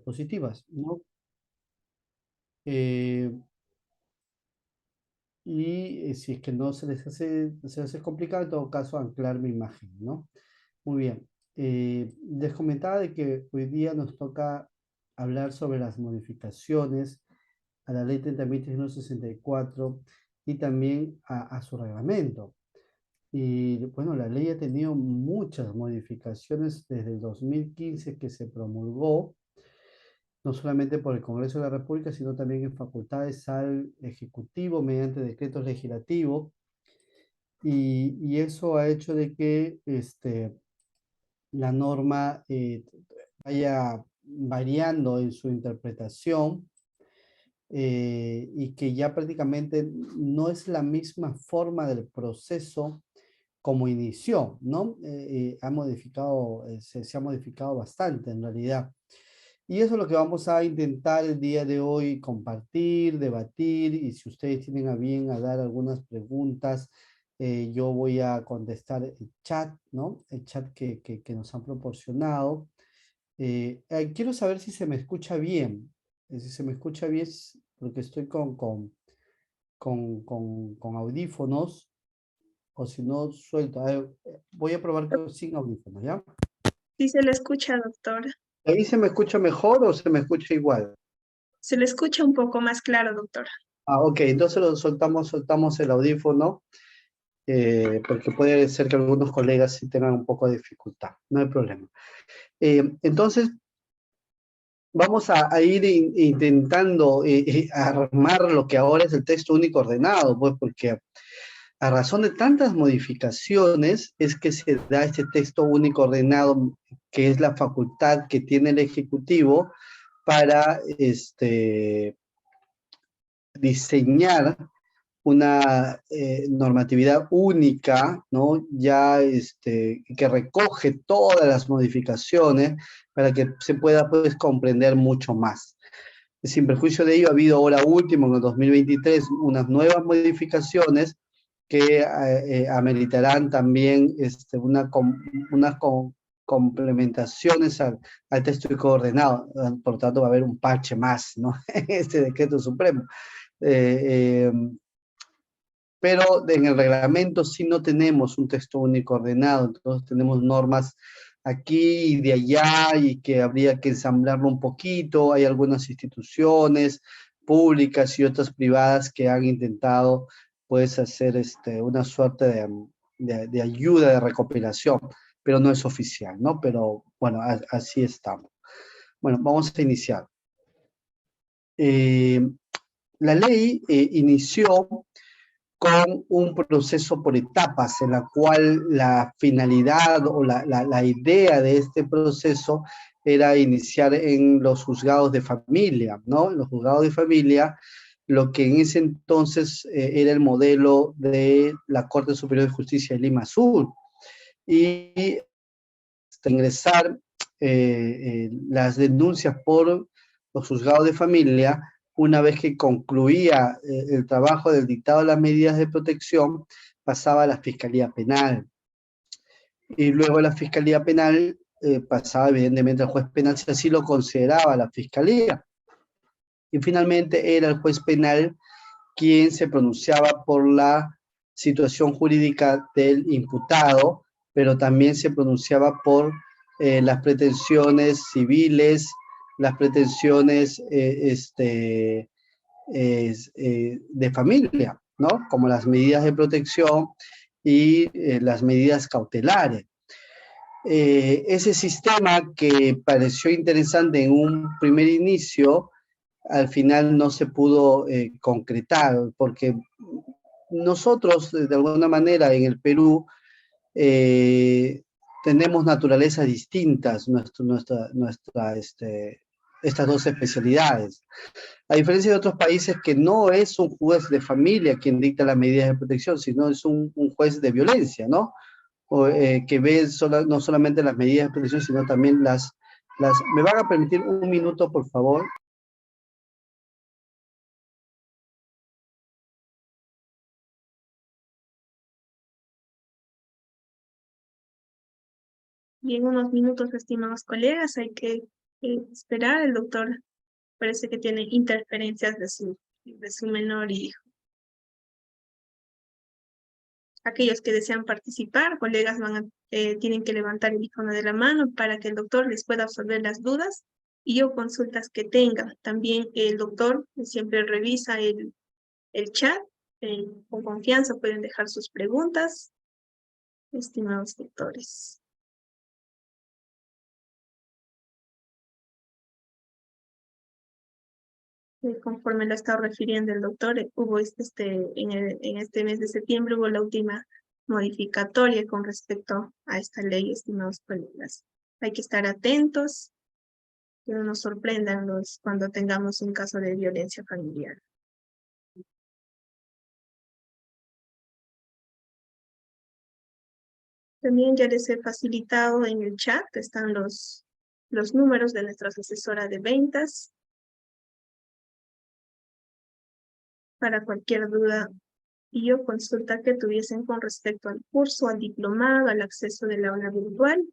positivas, ¿no? Eh, si es que no se les hace complicado, en todo caso, anclar mi imagen, ¿no? Muy bien. Les comentaba de que hoy día nos toca hablar sobre las modificaciones a la ley 30.364 y también a su reglamento. Y bueno, la ley ha tenido muchas modificaciones desde el 2015 que se promulgó, no solamente por el Congreso de la República, sino también en facultades al Ejecutivo mediante decretos legislativos. Y eso ha hecho de que la norma vaya variando en su interpretación, y que ya prácticamente no es la misma forma del proceso como inició, ¿no? Se ha modificado bastante en realidad. Y eso es lo que vamos a intentar el día de hoy compartir, debatir, y si ustedes tienen a bien a dar algunas preguntas, yo voy a contestar el chat, ¿no? El chat que nos han proporcionado. Quiero saber si se me escucha bien. Si se me escucha bien, porque estoy con audífonos, o si no, suelto. A ver, voy a probar sin audífonos, ¿ya? Sí se le escucha, doctor. ¿Ahí se me escucha mejor o se me escucha igual? Se le escucha un poco más claro, doctor. Ok, entonces soltamos el audífono, porque puede ser que algunos colegas sí tengan un poco de dificultad, no hay problema. Entonces, vamos a ir intentando armar lo que ahora es el texto único ordenado, pues porque a razón de tantas modificaciones es que se da este texto único ordenado, que es la facultad que tiene el Ejecutivo para diseñar una normatividad única, ¿no? Ya que recoge todas las modificaciones para que se pueda, pues, comprender mucho más. Sin perjuicio de ello, ha habido ahora último, en el 2023, unas nuevas modificaciones que ameritarán también unas complementaciones al texto coordenado. Por tanto, va a haber un parche más, ¿no? Este decreto supremo. Eh, eh, pero en el reglamento sí no tenemos un texto único ordenado, entonces tenemos normas aquí y de allá y que habría que ensamblarlo un poquito. Hay algunas instituciones públicas y otras privadas que han intentado, pues, hacer una suerte de ayuda de recopilación, pero no es oficial, ¿no? Pero bueno, así estamos. Bueno, vamos a iniciar. Eh, la ley inició con un proceso por etapas, en la cual la finalidad o la idea de este proceso era iniciar en los juzgados de familia, ¿no? En los juzgados de familia, lo que en ese entonces era el modelo de la Corte Superior de Justicia de Lima Sur. Y ingresar las denuncias por los juzgados de familia, una vez que concluía el trabajo del dictado de las medidas de protección, pasaba a la Fiscalía Penal. Y luego la Fiscalía Penal pasaba evidentemente al juez penal, si así lo consideraba la Fiscalía. Y finalmente era el juez penal quien se pronunciaba por la situación jurídica del imputado, pero también se pronunciaba por las pretensiones civiles, las pretensiones de familia, ¿no? Como las medidas de protección y las medidas cautelares. Ese sistema, que pareció interesante en un primer inicio, al final no se pudo concretar, porque nosotros, de alguna manera, en el Perú, eh, tenemos naturalezas distintas, estas dos especialidades. A diferencia de otros países, que no es un juez de familia quien dicta las medidas de protección, sino es un juez de violencia, ¿no? Que ve no solamente las medidas de protección, sino también las... ¿Me van a permitir un minuto, por favor? Bien, unos minutos, estimados colegas, hay que Esperar, el doctor parece que tiene interferencias de su menor hijo. Aquellos que desean participar, colegas tienen que levantar el icono de la mano para que el doctor les pueda absolver las dudas y o consultas que tengan. También el doctor siempre revisa el chat. Con confianza pueden dejar sus preguntas, estimados doctores. Conforme lo está refiriendo el doctor, hubo en este mes de septiembre hubo la última modificatoria con respecto a esta ley, estimados colegas. Hay que estar atentos, que no nos sorprendan cuando tengamos un caso de violencia familiar. También ya les he facilitado en el chat, están los números de nuestras asesoras de ventas. Para cualquier duda y o consulta que tuviesen con respecto al curso, al diplomado, al acceso del aula virtual.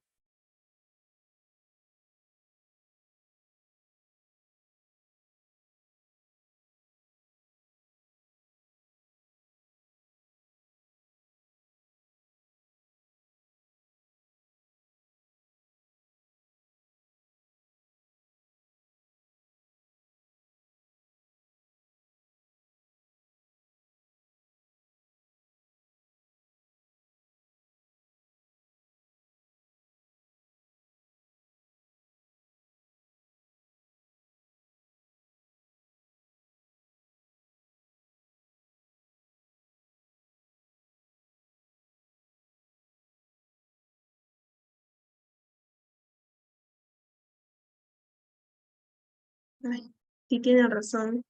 Ay, sí tiene razón,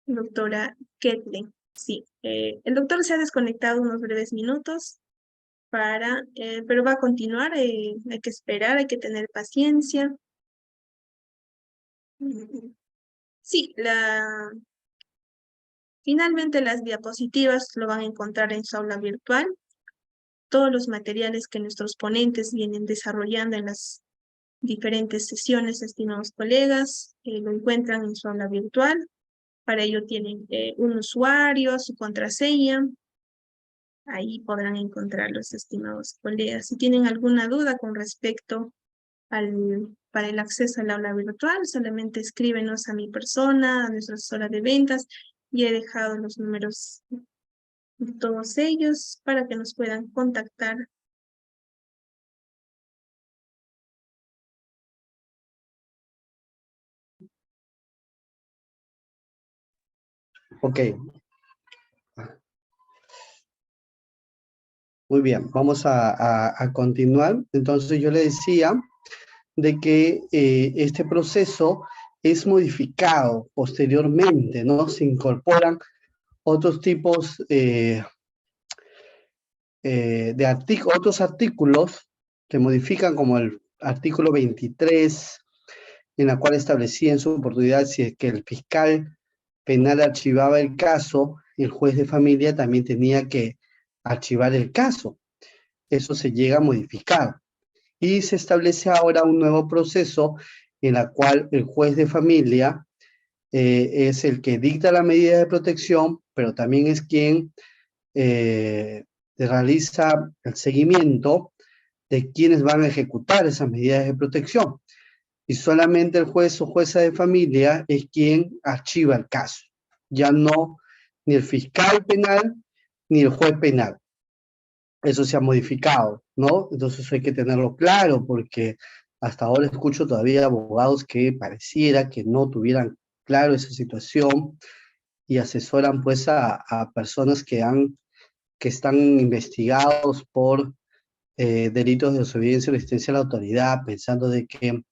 doctora Kathleen. Sí, el doctor se ha desconectado unos breves minutos pero va a continuar, hay que esperar, hay que tener paciencia. Sí, finalmente las diapositivas lo van a encontrar en su aula virtual. Todos los materiales que nuestros ponentes vienen desarrollando en las diferentes sesiones, estimados colegas, lo encuentran en su aula virtual. Para ello tienen un usuario, su contraseña. Ahí podrán encontrar los estimados colegas. Si tienen alguna duda con respecto para el acceso al aula virtual, solamente escríbenos a mi persona, a nuestra asesora de ventas, y he dejado los números de todos ellos para que nos puedan contactar. Ok. Muy bien, vamos a continuar. Entonces yo le decía de que este proceso es modificado posteriormente, ¿no? Se incorporan otros tipos otros artículos que modifican, como el artículo 23, en la cual establecía en su oportunidad si es que el fiscal penal archivaba el caso, el juez de familia también tenía que archivar el caso. Eso se llega a modificar. Y se establece ahora un nuevo proceso en la cual el juez de familia es el que dicta la medida de protección, pero también es quien realiza el seguimiento de quienes van a ejecutar esas medidas de protección. Y solamente el juez o jueza de familia es quien archiva el caso. Ya no ni el fiscal penal ni el juez penal. Eso se ha modificado, ¿no? Entonces hay que tenerlo claro, porque hasta ahora escucho todavía abogados que pareciera que no tuvieran claro esa situación y asesoran pues a personas que están investigados por delitos de desobediencia o resistencia a la autoridad, pensando de que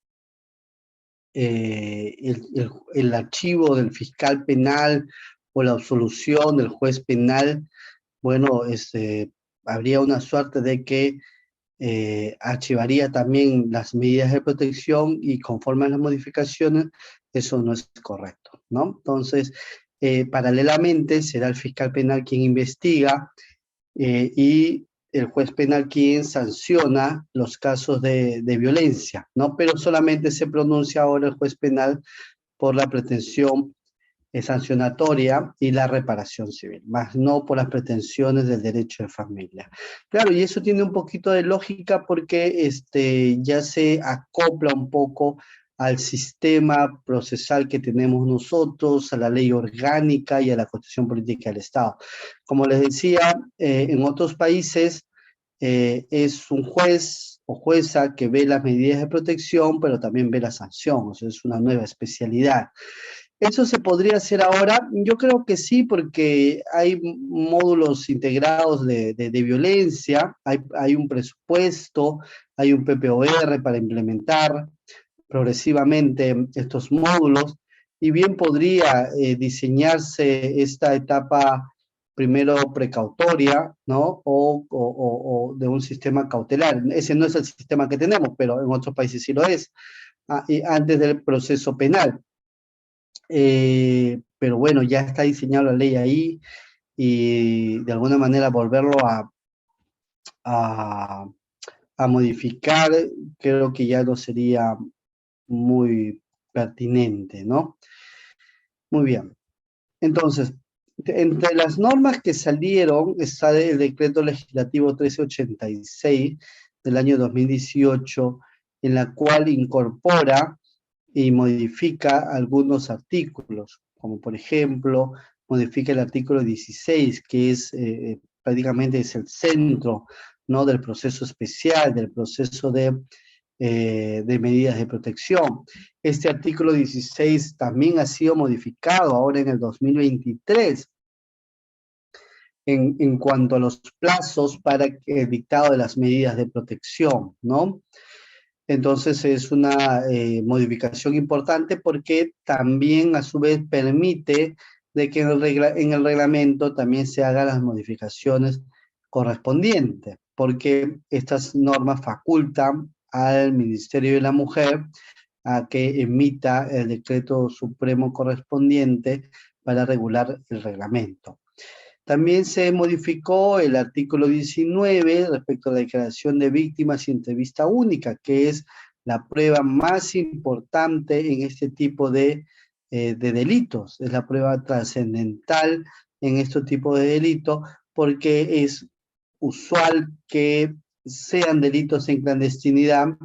el archivo del fiscal penal o la absolución del juez penal, bueno, habría una suerte de que archivaría también las medidas de protección, y conforme a las modificaciones, eso no es correcto, ¿no? Entonces, paralelamente será el fiscal penal quien investiga y el juez penal quien sanciona los casos de violencia, ¿no? Pero solamente se pronuncia ahora el juez penal por la pretensión sancionatoria y la reparación civil, más no por las pretensiones del derecho de familia. Claro, y eso tiene un poquito de lógica porque ya se acopla un poco al sistema procesal que tenemos nosotros, a la ley orgánica y a la Constitución Política del Estado. Como les decía, en otros países es un juez o jueza que ve las medidas de protección, pero también ve la sanción, o sea, es una nueva especialidad. ¿Eso se podría hacer ahora? Yo creo que sí, porque hay módulos integrados de violencia, hay un presupuesto, hay un PPOR para implementar progresivamente estos módulos, y bien podría diseñarse esta etapa primero precautoria, ¿no? O de un sistema cautelar. Ese no es el sistema que tenemos, pero en otros países sí lo es, y antes del proceso penal. Pero bueno, ya está diseñada la ley ahí y de alguna manera volverlo a, a modificar creo que ya no sería muy pertinente, ¿no? Muy bien. Entonces, entre las normas que salieron está el decreto legislativo 1386 del año 2018, en la cual incorpora y modifica algunos artículos, como por ejemplo, modifica el artículo 16, que es prácticamente es el centro, ¿no?, del proceso especial, del proceso de medidas de protección. Este artículo 16 también ha sido modificado ahora en el 2023 en cuanto a los plazos para el dictado de las medidas de protección, ¿no? Entonces es una modificación importante porque también a su vez permite de que en el reglamento también se hagan las modificaciones correspondientes, porque estas normas facultan al Ministerio de la Mujer a que emita el decreto supremo correspondiente para regular el reglamento. También se modificó el artículo 19 respecto a la declaración de víctimas y entrevista única, que es la prueba más importante en este tipo de delitos. Es la prueba trascendental en este tipo de delitos porque es usual que sean delitos en clandestinidad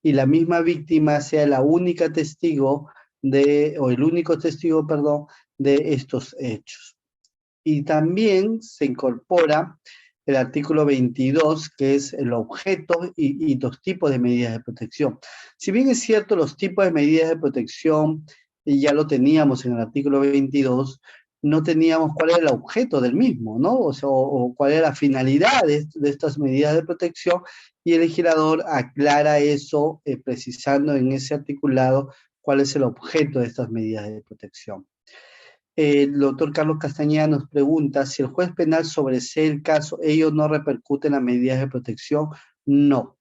y la misma víctima sea la única testigo o el único testigo, perdón, de estos hechos. Y también se incorpora el artículo 22, que es el objeto y los tipos de medidas de protección. Si bien es cierto, los tipos de medidas de protección ya lo teníamos en el artículo 22, no teníamos cuál era el objeto del mismo, ¿no? O sea, o cuál era la finalidad de estas medidas de protección, y el legislador aclara eso precisando en ese articulado cuál es el objeto de estas medidas de protección. El doctor Carlos Castañeda nos pregunta si el juez penal sobresee el caso, ¿ello no repercute en las medidas de protección? No.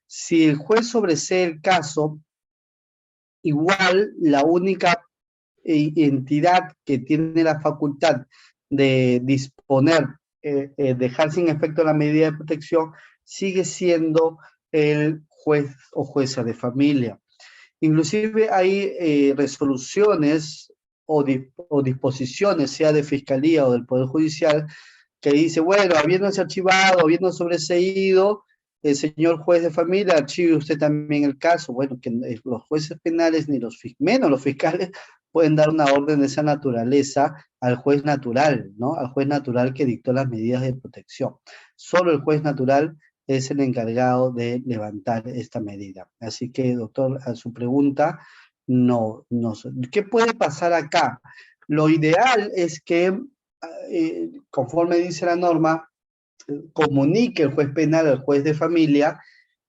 Si el juez sobresee el caso, igual la única entidad que tiene la facultad de disponer, dejar sin efecto la medida de protección, sigue siendo el juez o jueza de familia. Inclusive hay resoluciones o disposiciones, sea de Fiscalía o del Poder Judicial, que dice, bueno, habiéndose archivado, habiendo sobreseído, el señor juez de familia, archive usted también el caso. Bueno, que los jueces penales, ni menos los fiscales, pueden dar una orden de esa naturaleza al juez natural, ¿no? Al juez natural que dictó las medidas de protección. Solo el juez natural es el encargado de levantar esta medida. Así que, doctor, a su pregunta, no. ¿Qué puede pasar acá? Lo ideal es que, conforme dice la norma, comunique el juez penal al juez de familia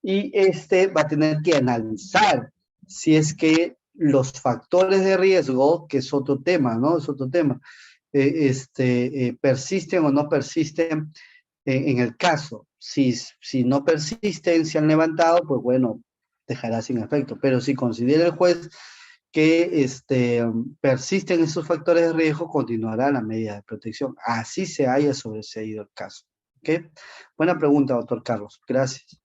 y este va a tener que analizar si es que los factores de riesgo, que es otro tema, ¿no? Es otro tema, persisten o no persisten en el caso. Si no persisten, se han levantado, pues bueno, dejará sin efecto. Pero si considera el juez que persisten esos factores de riesgo, continuará la medida de protección. Así se haya sobreseído el caso. ¿Ok? Buena pregunta, doctor Carlos. Gracias.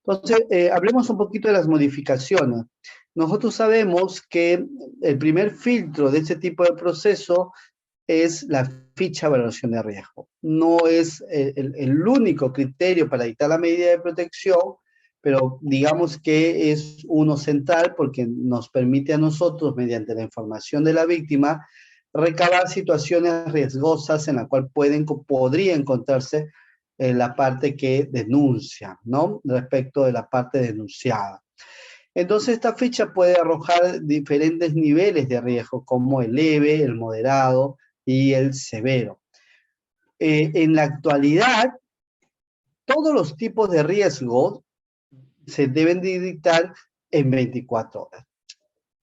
Entonces, hablemos un poquito de las modificaciones. Nosotros sabemos que el primer filtro de este tipo de proceso es la ficha de valoración de riesgo. No es el único criterio para dictar la medida de protección, pero digamos que es uno central porque nos permite a nosotros, mediante la información de la víctima, recabar situaciones riesgosas en la cual podría encontrarse la parte que denuncia, ¿no? Respecto de la parte denunciada. Entonces, esta ficha puede arrojar diferentes niveles de riesgo, como el leve, el moderado y el severo. En la actualidad, todos los tipos de riesgos se deben de dictar en 24 horas.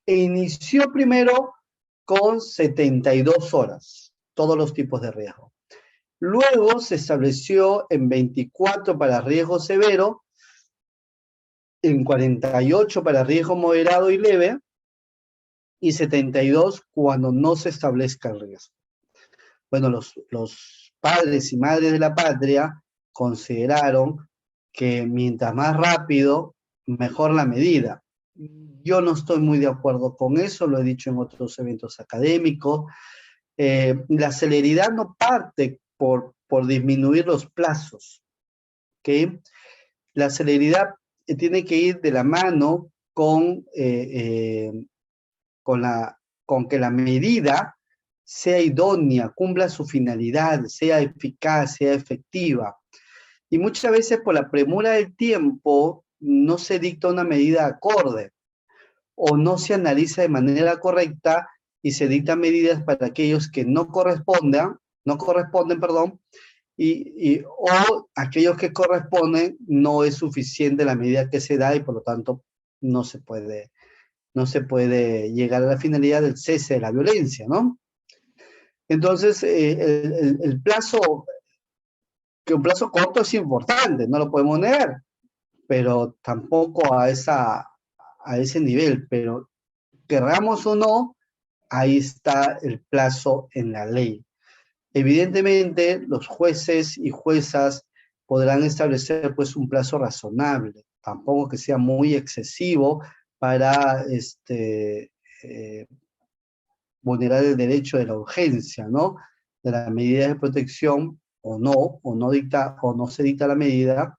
Inició primero con 72 horas, todos los tipos de riesgo. Luego se estableció en 24 para riesgo severo, en 48 para riesgo moderado y leve, y 72 cuando no se establezca el riesgo. Bueno, los padres y madres de la patria consideraron que mientras más rápido, mejor la medida. Yo no estoy muy de acuerdo con eso, lo he dicho en otros eventos académicos. La celeridad no parte por disminuir los plazos, ¿ok? La celeridad tiene que ir de la mano con que la medida sea idónea, cumpla su finalidad, sea eficaz, sea efectiva. Y muchas veces por la premura del tiempo no se dicta una medida acorde o no se analiza de manera correcta y se dictan medidas para aquellos que no corresponden, perdón, o aquellos que corresponden no es suficiente la medida que se da y por lo tanto no se puede llegar a la finalidad del cese de la violencia, ¿no? Entonces, el plazo, que un plazo corto es importante, no lo podemos negar, pero tampoco a ese nivel, pero querramos o no, ahí está el plazo en la ley. Evidentemente, los jueces y juezas podrán establecer pues un plazo razonable, tampoco que sea muy excesivo para vulnerar el derecho de la urgencia, ¿no? De las medidas de protección o no se dicta la medida,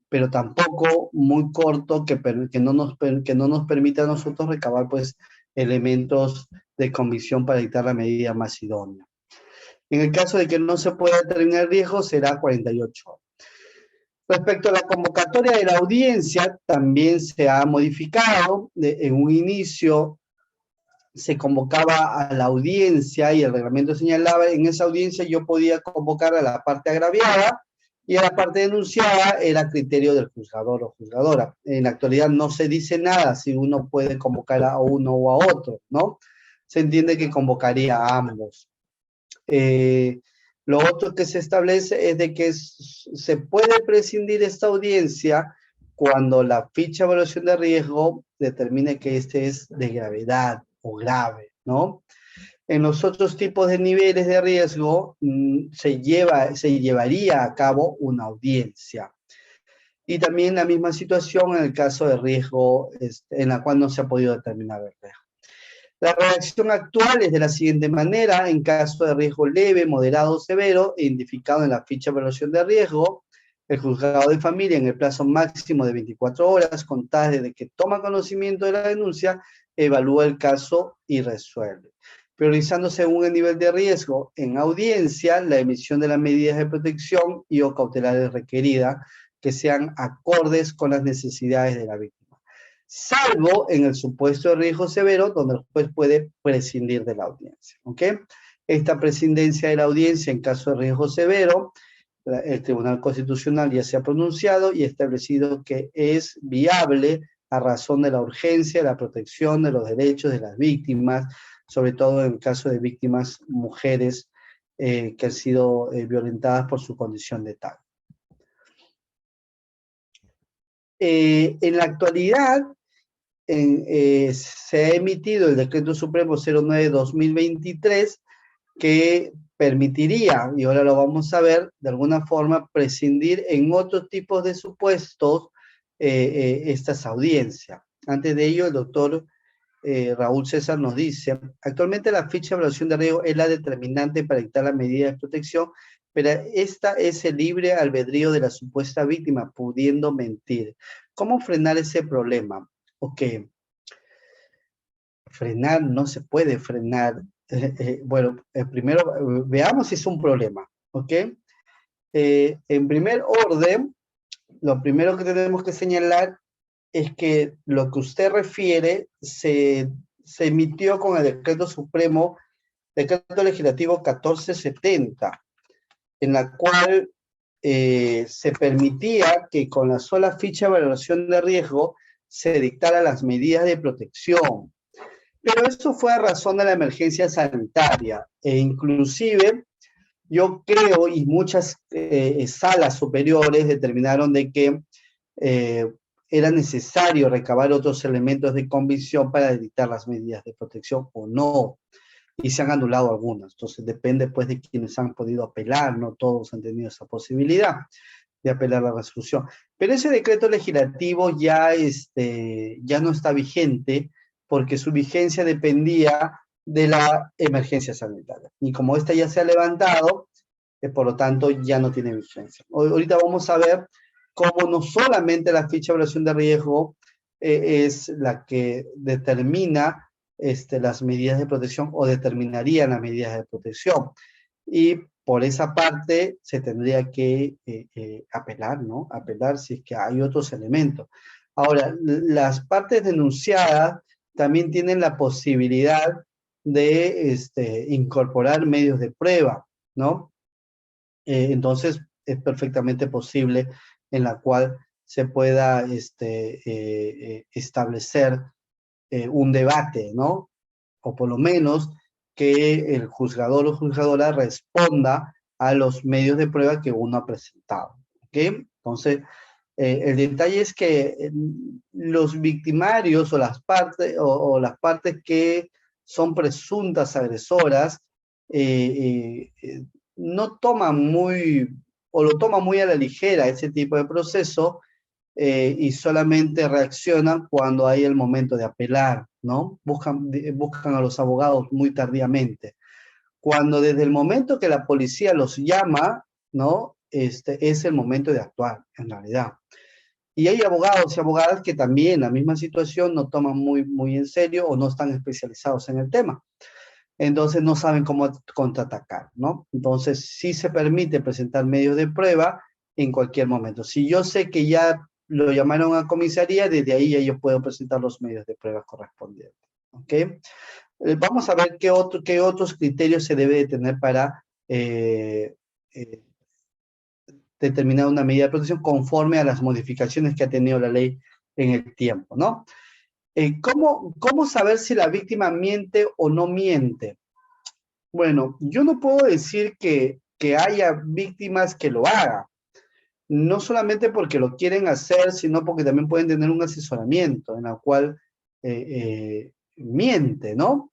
pero tampoco muy corto que no nos permita a nosotros recabar pues elementos de convicción para dictar la medida más idónea. En el caso de que no se pueda determinar el riesgo, será 48 horas. Respecto a la convocatoria de la audiencia, también se ha modificado. En un inicio se convocaba a la audiencia y el reglamento señalaba, en esa audiencia yo podía convocar a la parte agraviada y a la parte denunciada era criterio del juzgador o juzgadora. En la actualidad no se dice nada si uno puede convocar a uno o a otro, ¿no? Se entiende que convocaría a ambos. Lo otro que se establece es de que se puede prescindir esta audiencia cuando la ficha de evaluación de riesgo determine que este es de gravedad o grave, ¿no? En los otros tipos de niveles de riesgo se llevaría a cabo una audiencia. Y también la misma situación en el caso de riesgo en la cual no se ha podido determinar el riesgo. La redacción actual es de la siguiente manera: en caso de riesgo leve, moderado o severo, identificado en la ficha de evaluación de riesgo, el juzgado de familia, en el plazo máximo de 24 horas, contadas desde que toma conocimiento de la denuncia, evalúa el caso y resuelve. Priorizando según el nivel de riesgo en audiencia, la emisión de las medidas de protección y o cautelares requeridas que sean acordes con las necesidades de la víctima, salvo en el supuesto de riesgo severo, donde el juez puede prescindir de la audiencia, ¿ok? Esta prescindencia de la audiencia en caso de riesgo severo, el Tribunal Constitucional ya se ha pronunciado y establecido que es viable a razón de la urgencia, la protección de los derechos de las víctimas, sobre todo en el caso de víctimas mujeres que han sido violentadas por su condición de tal. En la actualidad, se ha emitido el Decreto Supremo 09/2023, que permitiría, y ahora lo vamos a ver, de alguna forma prescindir en otros tipos de supuestos estas audiencias. Antes de ello, el doctor Raúl César nos dice, actualmente la ficha de evaluación de riesgo es la determinante para dictar la medida de protección, pero esta es el libre albedrío de la supuesta víctima, pudiendo mentir. ¿Cómo frenar ese problema? Ok, frenar no se puede frenar. Bueno, primero veamos si es un problema, ¿ok? En primer orden, lo primero que tenemos que señalar es que lo que usted refiere se emitió con el decreto supremo, decreto legislativo 1470, en la cual se permitía que con la sola ficha de valoración de riesgo se dictaran las medidas de protección. Pero eso fue a razón de la emergencia sanitaria e inclusive yo creo y muchas salas superiores determinaron de que era necesario recabar otros elementos de convicción para dictar las medidas de protección o no, y se han anulado algunas. Entonces depende pues de quienes han podido apelar, no todos han tenido esa posibilidad de apelar la resolución. Pero ese decreto legislativo ya, ya no está vigente porque su vigencia dependía de la emergencia sanitaria. Y como esta ya se ha levantado, por lo tanto ya no tiene vigencia. Ahorita vamos a ver cómo no solamente la ficha de evaluación de riesgo es la que determina las medidas de protección o determinaría las medidas de protección. Y por esa parte se tendría que apelar, ¿no? Apelar si es que hay otros elementos. Ahora, las partes denunciadas también tienen la posibilidad de incorporar medios de prueba, ¿no? Entonces, es perfectamente posible en la cual se pueda establecer un debate, ¿no? O por lo menos que el juzgador o juzgadora responda a los medios de prueba que uno ha presentado, ¿ok? Entonces, el detalle es que los victimarios o las partes que son presuntas agresoras no toman o lo toman muy a la ligera ese tipo de proceso y solamente reaccionan cuando hay el momento de apelar, ¿no? Buscan a los abogados muy tardíamente. Cuando desde el momento que la policía los llama, ¿no? Es el momento de actuar, en realidad. Y hay abogados y abogadas que también la misma situación no toman muy en serio o no están especializados en el tema. Entonces no saben cómo contraatacar, ¿no? Entonces sí se permite presentar medios de prueba en cualquier momento. Si yo sé que ya lo llamaron a comisaría, desde ahí ya yo puedo presentar los medios de prueba correspondientes, ¿ok? Vamos a ver qué otros criterios se debe de tener para determinar una medida de protección conforme a las modificaciones que ha tenido la ley en el tiempo, ¿no? ¿Cómo saber si la víctima miente o no miente? Bueno, yo no puedo decir que haya víctimas que lo hagan, no solamente porque lo quieren hacer, sino porque también pueden tener un asesoramiento en el cual miente, ¿no?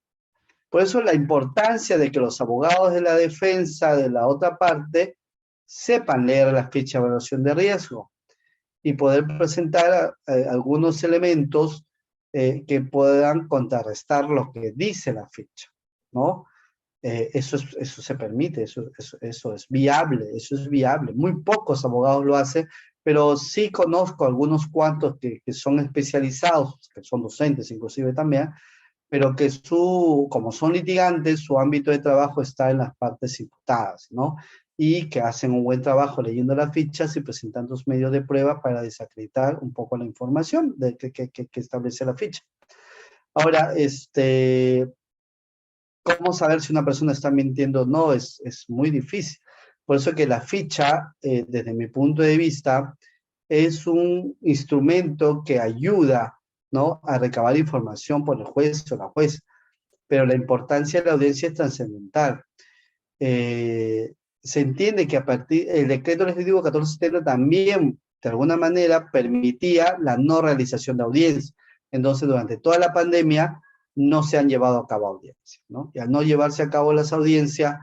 Por eso la importancia de que los abogados de la defensa de la otra parte sepan leer la ficha de evaluación de riesgo y poder presentar algunos elementos que puedan contrarrestar lo que dice la ficha, ¿no? Eso se permite, eso es viable. Muy pocos abogados lo hacen, pero sí conozco algunos cuantos que son especializados, que son docentes inclusive también, pero que como son litigantes, su ámbito de trabajo está en las partes imputadas, ¿no? Y que hacen un buen trabajo leyendo las fichas y presentando los medios de prueba para desacreditar un poco la información que establece la ficha. Ahora, ¿cómo saber si una persona está mintiendo o no? Es muy difícil. Por eso que la ficha, desde mi punto de vista, es un instrumento que ayuda, ¿no?, a recabar información por el juez o la juez, pero la importancia de la audiencia es trascendental. Se entiende que el decreto legislativo 1470 también, de alguna manera, permitía la no realización de audiencia. Entonces, durante toda la pandemia, no se han llevado a cabo audiencias, ¿no? Y al no llevarse a cabo las audiencias,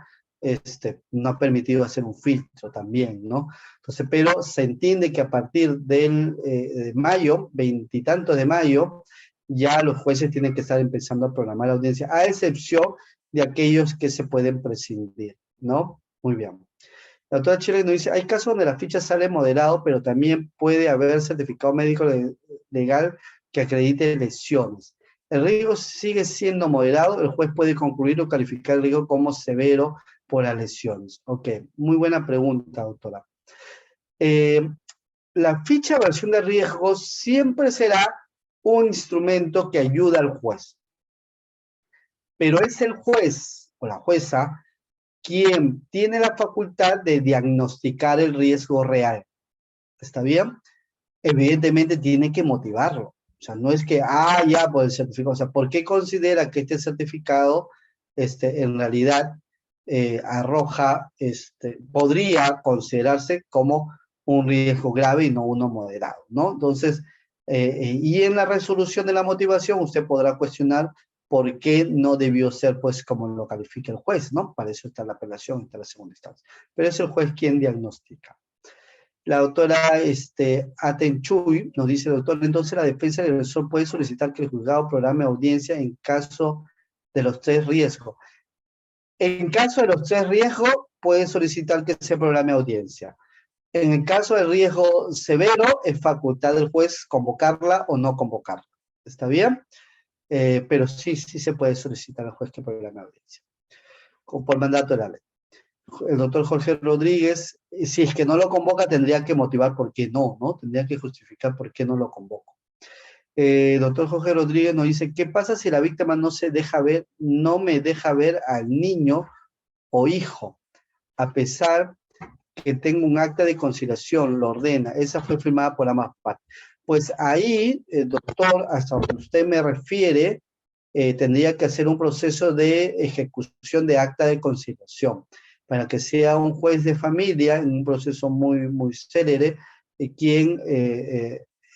no ha permitido hacer un filtro también, ¿no? Entonces, pero se entiende que a partir de mayo, 20 y tantos de mayo, ya los jueces tienen que estar empezando a programar la audiencia, a excepción de aquellos que se pueden prescindir, ¿no? Muy bien. La doctora Chile nos dice, hay casos donde la ficha sale moderado, pero también puede haber certificado médico legal que acredite lesiones. El riesgo sigue siendo moderado, el juez puede concluir o calificar el riesgo como severo por las lesiones. Ok, muy buena pregunta, doctora. La ficha versión de riesgos siempre será un instrumento que ayuda al juez. Pero es el juez o la jueza quien tiene la facultad de diagnosticar el riesgo real. ¿Está bien? Evidentemente tiene que motivarlo. O sea, no es que, ya, por el certificado. O sea, ¿por qué considera que este certificado, en realidad, arroja, podría considerarse como un riesgo grave y no uno moderado, ¿no? Entonces, y en la resolución de la motivación, usted podrá cuestionar por qué no debió ser, pues, como lo califica el juez, ¿no? Para eso está la apelación, está la segunda instancia. Pero es el juez quien diagnostica. La doctora Atenchuy nos dice, doctor, entonces la defensa del agresor puede solicitar que el juzgado programe audiencia en caso de los 3 riesgos. En caso de los 3 riesgos, puede solicitar que se programe audiencia. En el caso del riesgo severo, es facultad del juez convocarla o no convocarla. ¿Está bien? Pero sí se puede solicitar al juez que programe audiencia. Por mandato de la ley. El doctor Jorge Rodríguez, si es que no lo convoca, tendría que motivar por qué no, ¿no? Tendría que justificar por qué no lo convoco. Doctor Jorge Rodríguez nos dice, ¿qué pasa si la víctima no me deja ver al niño o hijo? A pesar que tengo un acta de conciliación, lo ordena. Esa fue firmada por ambas partes. Pues ahí, doctor, hasta donde usted me refiere, tendría que hacer un proceso de ejecución de acta de conciliación, para que sea un juez de familia, en un proceso muy, muy célere, quien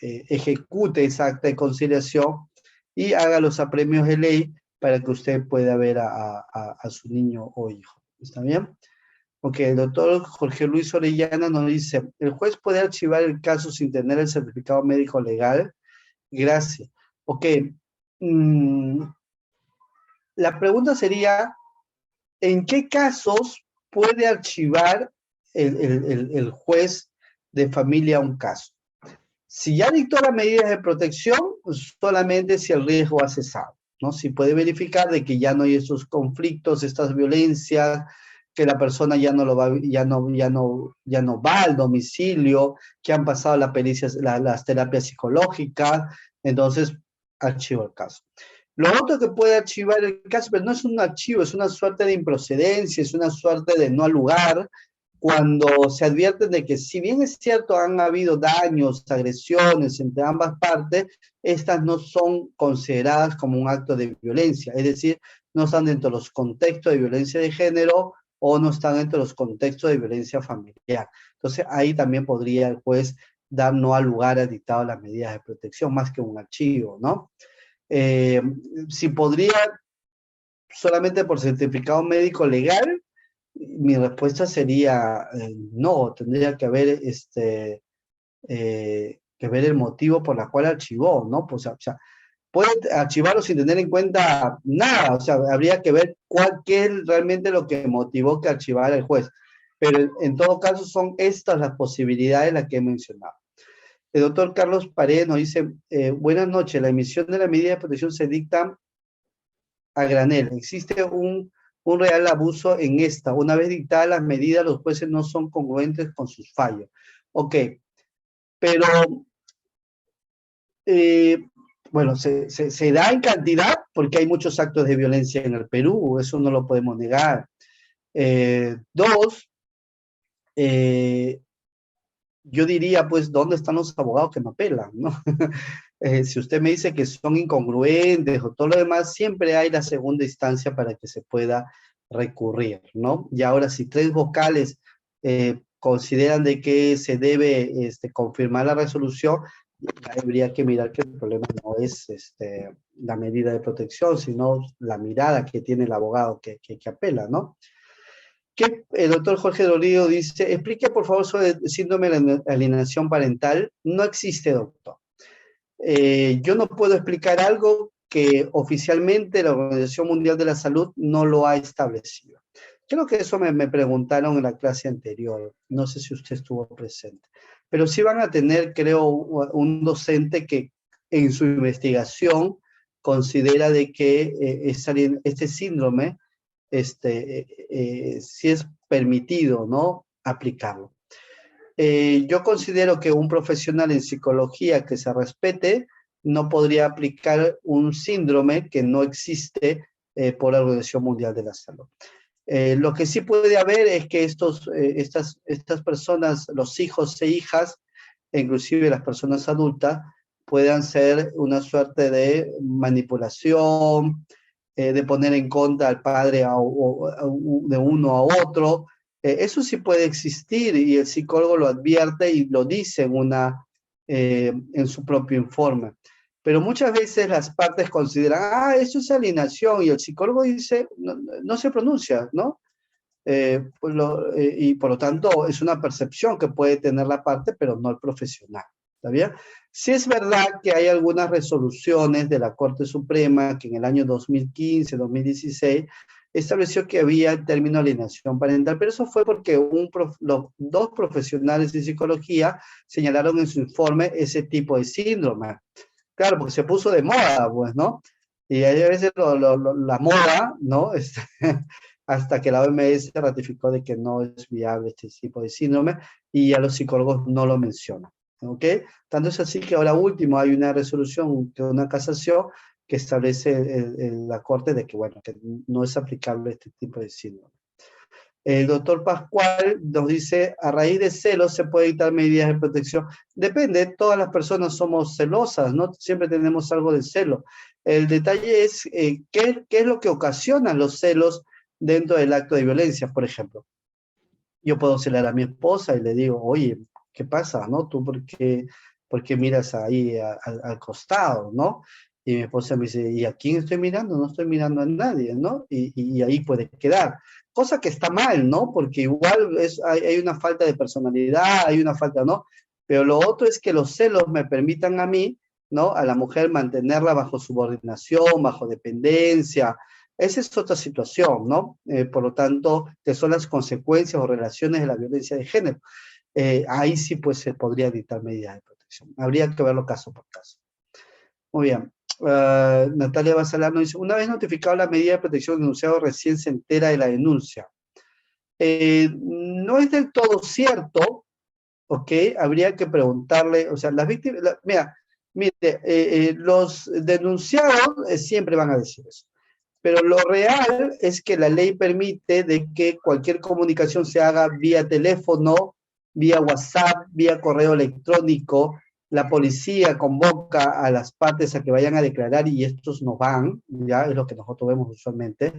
ejecute esa acta de conciliación y haga los apremios de ley para que usted pueda ver a su niño o hijo. ¿Está bien? Ok, el doctor Jorge Luis Orellana nos dice, ¿el juez puede archivar el caso sin tener el certificado médico legal? Gracias. Ok. La pregunta sería, ¿en qué casos puede archivar el juez de familia un caso? Si ya dictó las medidas de protección, pues solamente si el riesgo ha cesado, ¿no? Si puede verificar de que ya no hay esos conflictos, estas violencias, que la persona ya no va al domicilio, que han pasado las terapias psicológicas, entonces archivo el caso. Lo otro que puede archivar el caso, pero no es un archivo, es una suerte de improcedencia, es una suerte de no al lugar, cuando se advierten de que si bien es cierto han habido daños, agresiones entre ambas partes, estas no son consideradas como un acto de violencia, es decir, no están dentro de los contextos de violencia de género o no están dentro de los contextos de violencia familiar. Entonces ahí también podría el juez dar no al lugar a dictado las medidas de protección, más que un archivo, ¿no? Si podría solamente por certificado médico legal, mi respuesta sería no, tendría que haber que ver el motivo por el cual archivó, ¿no? Pues, o sea, puede archivarlo sin tener en cuenta nada, o sea, habría que ver qué es realmente lo que motivó que archivara el juez. Pero en todo caso son estas las posibilidades las que he mencionado. El doctor Carlos Paredes nos dice, buenas noches, la emisión de la medida de protección se dicta a granel. Existe un real abuso en esta. Una vez dictadas las medidas, los jueces no son congruentes con sus fallos. Ok, pero, bueno, se da en cantidad porque hay muchos actos de violencia en el Perú, eso no lo podemos negar. Dos, yo diría, pues, ¿dónde están los abogados que me apelan, no? Si usted me dice que son incongruentes o todo lo demás, siempre hay la segunda instancia para que se pueda recurrir, ¿no? Y ahora, si 3 vocales consideran de que se debe confirmar la resolución, habría que mirar que el problema no es la medida de protección, sino la mirada que tiene el abogado que apela, ¿no? Que el doctor Jorge Rodrigo dice, explique por favor sobre el síndrome de alienación parental. No existe, doctor. Yo no puedo explicar algo que oficialmente la Organización Mundial de la Salud no lo ha establecido. Creo que eso me preguntaron en la clase anterior. No sé si usted estuvo presente. Pero sí van a tener, creo, un docente que en su investigación considera de que este síndrome si es permitido, ¿no?, aplicarlo. Yo considero que un profesional en psicología que se respete no podría aplicar un síndrome que no existe por la Organización Mundial de la Salud. Lo que sí puede haber es que estas personas, los hijos e hijas, inclusive las personas adultas, puedan ser una suerte de manipulación, de poner en contra al padre de uno a otro. Eso sí puede existir y el psicólogo lo advierte y lo dice en su propio informe. Pero muchas veces las partes consideran, eso es alienación, y el psicólogo dice, no se pronuncia, ¿no? Y por lo tanto es una percepción que puede tener la parte, pero no el profesional. ¿Está bien? Sí es verdad que hay algunas resoluciones de la Corte Suprema que en el año 2015, 2016, estableció que había el término alienación parental, pero eso fue porque los dos profesionales de psicología señalaron en su informe ese tipo de síndrome. Claro, porque se puso de moda, pues, ¿no? Y a veces la moda, ¿no? Hasta que la OMS ratificó de que no es viable este tipo de síndrome y ya los psicólogos no lo mencionan. ¿Ok? Tanto es así que ahora último hay una resolución de una casación que establece la Corte de que, bueno, que no es aplicable este tipo de síndrome. El doctor Pascual nos dice, a raíz de celos se puede dictar medidas de protección. Depende, todas las personas somos celosas, ¿no? Siempre tenemos algo de celo. El detalle es ¿qué es lo que ocasiona los celos dentro del acto de violencia, por ejemplo? Yo puedo celar a mi esposa y le digo, oye, ¿qué pasa, no? ¿Tú por qué miras ahí al costado, no? Y mi esposa me dice, ¿y a quién estoy mirando? No estoy mirando a nadie, ¿no? Y ahí puede quedar. Cosa que está mal, ¿no? Porque igual hay una falta de personalidad, hay una falta, ¿no? Pero lo otro es que los celos me permitan a mí, ¿no? A la mujer mantenerla bajo subordinación, bajo dependencia. Esa es otra situación, ¿no? Por lo tanto, que son las consecuencias o relaciones de la violencia de género. Ahí sí, pues, se podría dictar medidas de protección. Habría que verlo caso por caso. Muy bien. Natalia Basalano dice, una vez notificado la medida de protección, el denunciado recién se entera de la denuncia. No es del todo cierto, ¿ok? Habría que preguntarle, o sea, las víctimas, mire, los denunciados siempre van a decir eso. Pero lo real es que la ley permite de que cualquier comunicación se haga vía teléfono, vía WhatsApp, vía correo electrónico. La policía convoca a las partes a que vayan a declarar y estos no van, ya es lo que nosotros vemos usualmente.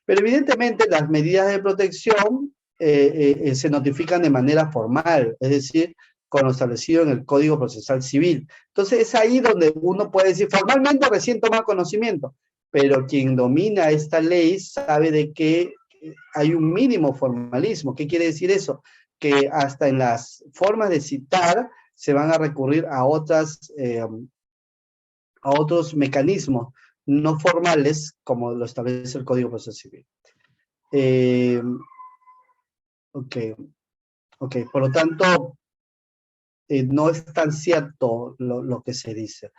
Pero evidentemente las medidas de protección se notifican de manera formal, es decir, con lo establecido en el Código Procesal Civil. Entonces es ahí donde uno puede decir, formalmente recién toma conocimiento, pero quien domina esta ley sabe de que hay un mínimo formalismo. ¿Qué quiere decir eso? Que hasta en las formas de citar se van a recurrir a otros mecanismos no formales como lo establece el Código Procesal Civil. Ok, por lo tanto, no es tan cierto lo que se dice.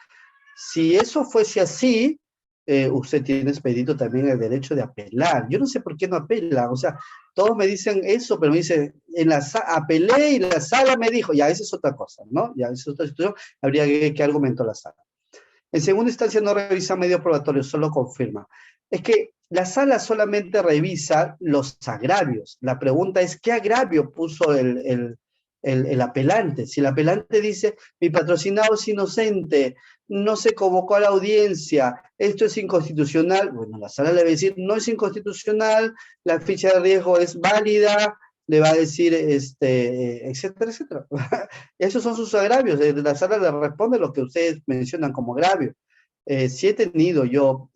Si eso fuese así, usted tiene expedito también el derecho de apelar. Yo no sé por qué no apela, o sea, todos me dicen eso, pero me dicen, apelé y la sala me dijo, ya, esa es otra cosa, ¿no? Ya, esa es otra situación, habría que argumentó la sala. En segunda instancia no revisa medios probatorios, solo confirma. Es que la sala solamente revisa los agravios. La pregunta es, ¿qué agravio puso el apelante? Si el apelante dice, mi patrocinado es inocente, no se convocó a la audiencia, esto es inconstitucional, bueno, la sala le va a decir, no es inconstitucional, la ficha de riesgo es válida, le va a decir, etcétera, etcétera. Esos son sus agravios. La sala le responde lo que ustedes mencionan como agravio. Sí he tenido yo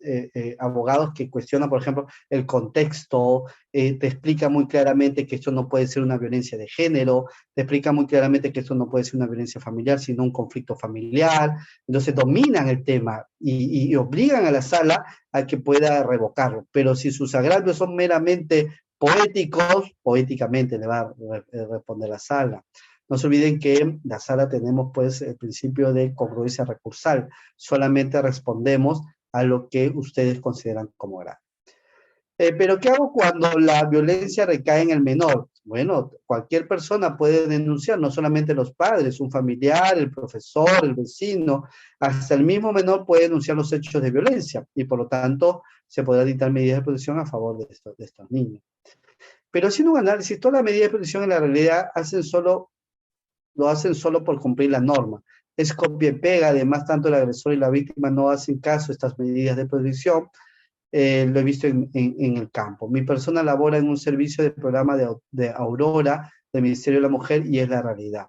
abogados que cuestionan, por ejemplo, el contexto, te explica muy claramente que esto no puede ser una violencia de género, te explica muy claramente que esto no puede ser una violencia familiar, sino un conflicto familiar. Entonces dominan el tema y obligan a la sala a que pueda revocarlo. Pero si sus agravios son meramente poéticos, poéticamente le va a responder la sala. No se olviden que en la sala tenemos pues el principio de congruencia recursal. Solamente respondemos a lo que ustedes consideran como grave. Pero ¿qué hago cuando la violencia recae en el menor? Bueno, cualquier persona puede denunciar, no solamente los padres, un familiar, el profesor, el vecino, hasta el mismo menor puede denunciar los hechos de violencia y por lo tanto se podrá dictar medidas de protección a favor de estos niños. Pero haciendo un análisis, todas las medidas de protección en la realidad lo hacen solo por cumplir la norma. Es copia y pega, además tanto el agresor y la víctima no hacen caso a estas medidas de protección. Lo he visto en el campo. Mi persona labora en un servicio de programa de Aurora, del Ministerio de la Mujer, y es la realidad.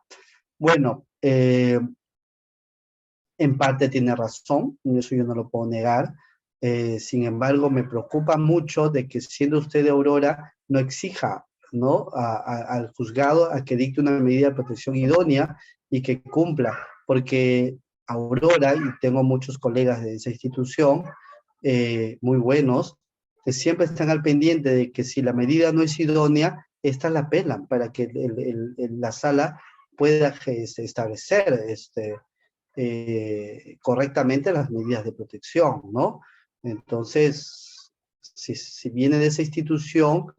Bueno, en parte tiene razón, eso yo no lo puedo negar. Sin embargo, me preocupa mucho de que siendo usted de Aurora, no exija, ¿no?, al juzgado a que dicte una medida de protección idónea y que cumpla, porque Aurora, y tengo muchos colegas de esa institución, muy buenos, que siempre están al pendiente de que si la medida no es idónea, esta la apelan para que la sala pueda establecer correctamente las medidas de protección, ¿no? Entonces, si viene de esa institución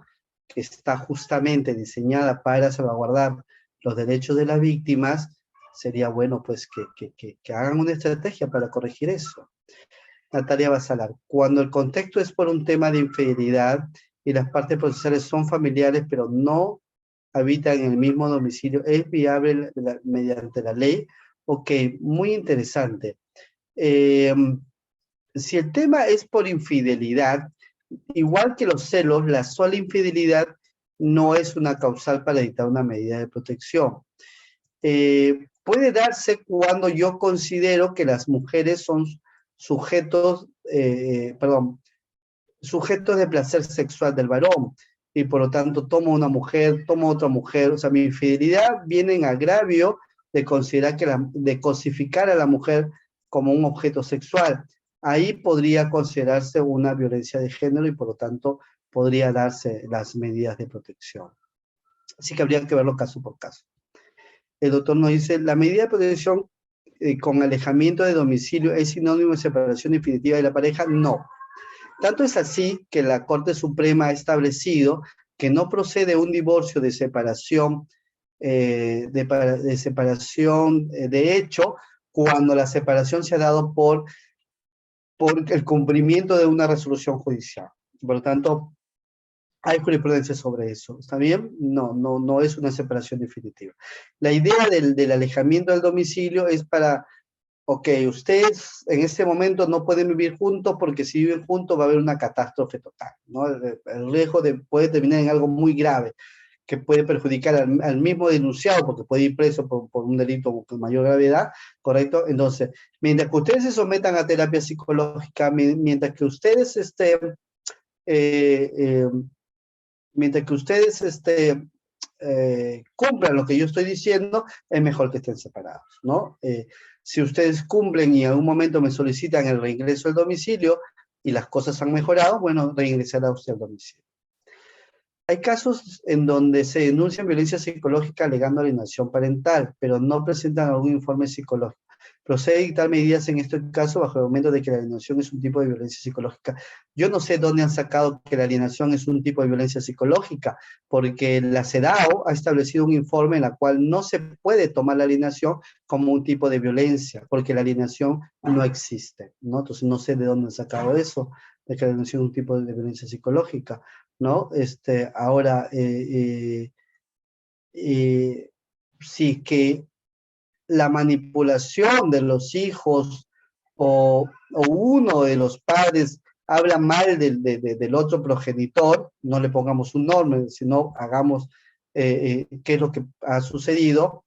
que está justamente diseñada para salvaguardar los derechos de las víctimas, sería bueno pues que hagan una estrategia para corregir eso. Natalia Basalar, cuando el contexto es por un tema de infidelidad y las partes procesales son familiares pero no habitan en el mismo domicilio, ¿es viable mediante la ley? Ok, muy interesante. Si el tema es por infidelidad, igual que los celos, la sola infidelidad no es una causal para dictar una medida de protección. Puede darse cuando yo considero que las mujeres son sujetos, sujetos de placer sexual del varón, y por lo tanto tomo una mujer, tomo otra mujer, o sea, mi infidelidad viene en agravio de considerar de cosificar a la mujer como un objeto sexual. Ahí podría considerarse una violencia de género y por lo tanto podría darse las medidas de protección. Así que habría que verlo caso por caso. El doctor nos dice, la medida de protección con alejamiento de domicilio es sinónimo de separación definitiva de la pareja. No. Tanto es así que la Corte Suprema ha establecido que no procede un divorcio de separación, de hecho, cuando la separación se ha dado por el cumplimiento de una resolución judicial. Por lo tanto, hay jurisprudencia sobre eso. ¿Está bien? No es una separación definitiva. La idea del alejamiento del domicilio es para, ok, ustedes en este momento no pueden vivir juntos porque si viven juntos va a haber una catástrofe total, ¿no? El riesgo puede terminar en algo muy grave que puede perjudicar al mismo denunciado porque puede ir preso por un delito con mayor gravedad, ¿correcto? Entonces, mientras que ustedes se sometan a terapia psicológica, mientras que ustedes mientras que ustedes cumplan lo que yo estoy diciendo, es mejor que estén separados, ¿no? Si ustedes cumplen y en algún momento me solicitan el reingreso al domicilio y las cosas han mejorado, bueno, reingresará usted al domicilio. Hay casos en donde se denuncian violencia psicológica alegando alienación parental, pero no presentan algún informe psicológico. Procede a dictar medidas en este caso bajo el argumento de que la alienación es un tipo de violencia psicológica. Yo no sé dónde han sacado que la alienación es un tipo de violencia psicológica, porque la CEDAW ha establecido un informe en el cual no se puede tomar la alienación como un tipo de violencia, porque la alienación no existe, ¿no? Entonces no sé de dónde han sacado eso, de que la alienación es un tipo de violencia psicológica, ¿no? Ahora, sí que la manipulación de los hijos o uno de los padres habla mal del otro progenitor, no le pongamos un nombre, sino hagamos qué es lo que ha sucedido.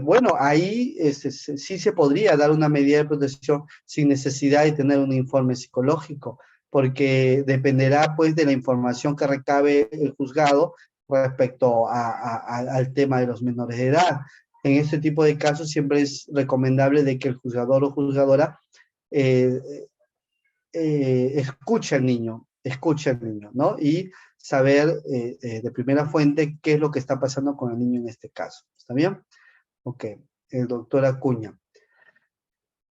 Bueno, ahí sí se podría dar una medida de protección sin necesidad de tener un informe psicológico, porque dependerá pues de la información que recabe el juzgado respecto al tema de los menores de edad. En este tipo de casos siempre es recomendable de que el juzgador o juzgadora eh, escuche al niño, ¿no? Y saber de primera fuente qué es lo que está pasando con el niño en este caso. ¿Está bien? Ok, el doctor Acuña.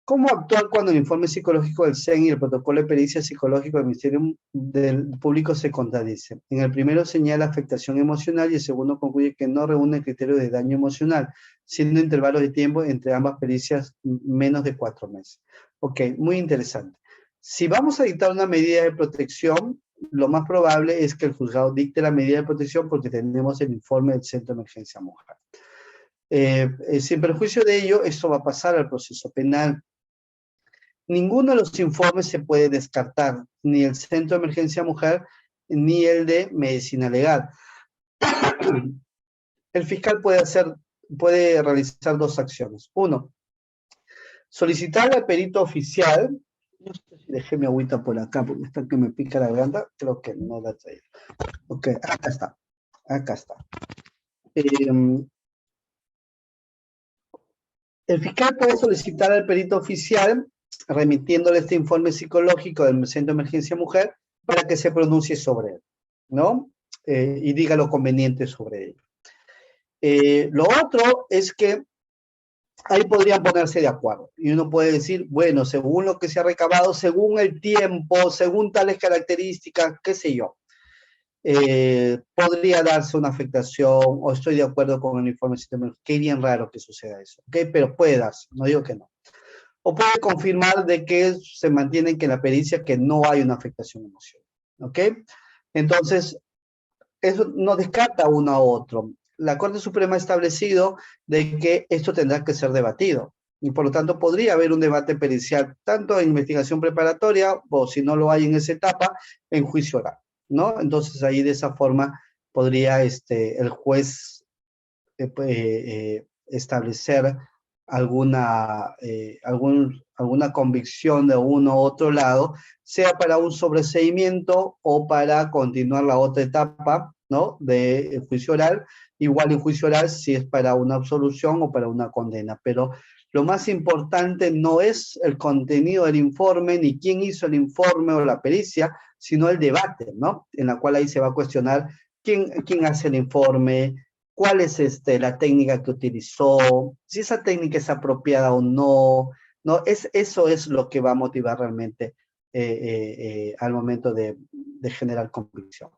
¿Cómo actuar cuando el informe psicológico del CEN y el protocolo de pericia psicológico del Ministerio del Público se contradicen? En el primero señala afectación emocional y el segundo concluye que no reúne criterios de daño emocional, siendo intervalos de tiempo entre ambas pericias menos de 4 meses. Ok, muy interesante. Si vamos a dictar una medida de protección, lo más probable es que el juzgado dicte la medida de protección porque tenemos el informe del Centro de Emergencia Mujer. Sin perjuicio de ello, esto va a pasar al proceso penal. Ninguno de los informes se puede descartar, ni el Centro de Emergencia Mujer, ni el de Medicina Legal. El fiscal puede realizar 2 acciones. 1, solicitar al perito oficial, no sé si dejé mi agüita por acá, porque está que me pica la garganta, creo que no la traía. Ok, acá está. El fiscal puede solicitar al perito oficial, remitiéndole este informe psicológico del Centro de Emergencia Mujer, para que se pronuncie sobre él, ¿no? Y diga lo conveniente sobre ello. Lo otro es que ahí podrían ponerse de acuerdo. Y uno puede decir, bueno, según lo que se ha recabado, según el tiempo, según tales características, qué sé yo, podría darse una afectación, o estoy de acuerdo con el informe sistema, qué bien raro que suceda eso, ¿ok? Pero puede darse, no digo que no. O puede confirmar de que se mantiene que la pericia que no hay una afectación emocional, ¿ok? Entonces, eso no descarta uno a otro. La Corte Suprema ha establecido de que esto tendrá que ser debatido, y por lo tanto podría haber un debate pericial, tanto en investigación preparatoria, o si no lo hay en esa etapa, en juicio oral, ¿no? Entonces ahí de esa forma podría el juez establecer alguna convicción de uno u otro lado, sea para un sobreseimiento o para continuar la otra etapa, ¿no? De juicio oral, igual en juicio oral si es para una absolución o para una condena, pero lo más importante no es el contenido del informe, ni quién hizo el informe o la pericia, sino el debate, ¿no? En la cual ahí se va a cuestionar quién hace el informe, cuál es la técnica que utilizó, si esa técnica es apropiada o no, ¿no? Eso es lo que va a motivar realmente al momento de generar convicción.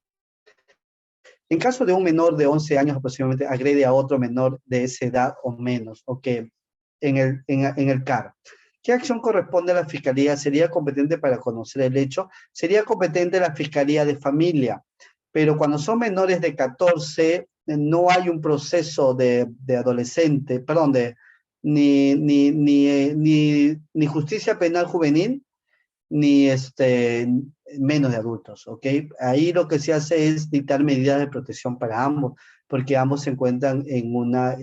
En caso de un menor de 11 años aproximadamente agrede a otro menor de esa edad o menos, o que en el CAR, ¿qué acción corresponde a la Fiscalía? ¿Sería competente para conocer el hecho? Sería competente la Fiscalía de Familia, pero cuando son menores de 14, no hay un proceso de adolescente, perdón, ni justicia penal juvenil, ni menos de adultos, ¿ok? Ahí lo que se hace es dictar medidas de protección para ambos, porque ambos se encuentran en una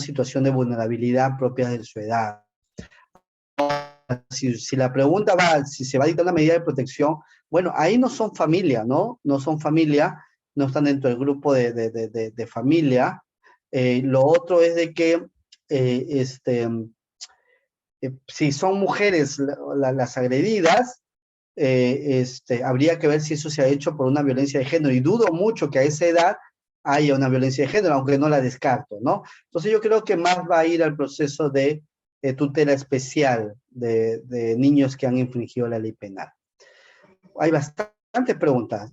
situación de vulnerabilidad propia de su edad. Si la pregunta va, si se va a dictar una medida de protección, bueno, ahí no son familia, ¿no? No son familia, no están dentro del grupo de familia. Lo otro es de que si son mujeres las agredidas, habría que ver si eso se ha hecho por una violencia de género, y dudo mucho que a esa edad haya una violencia de género, aunque no la descarto, ¿no? Entonces yo creo que más va a ir al proceso de tutela especial de niños que han infringido la ley penal. Hay bastantes preguntas.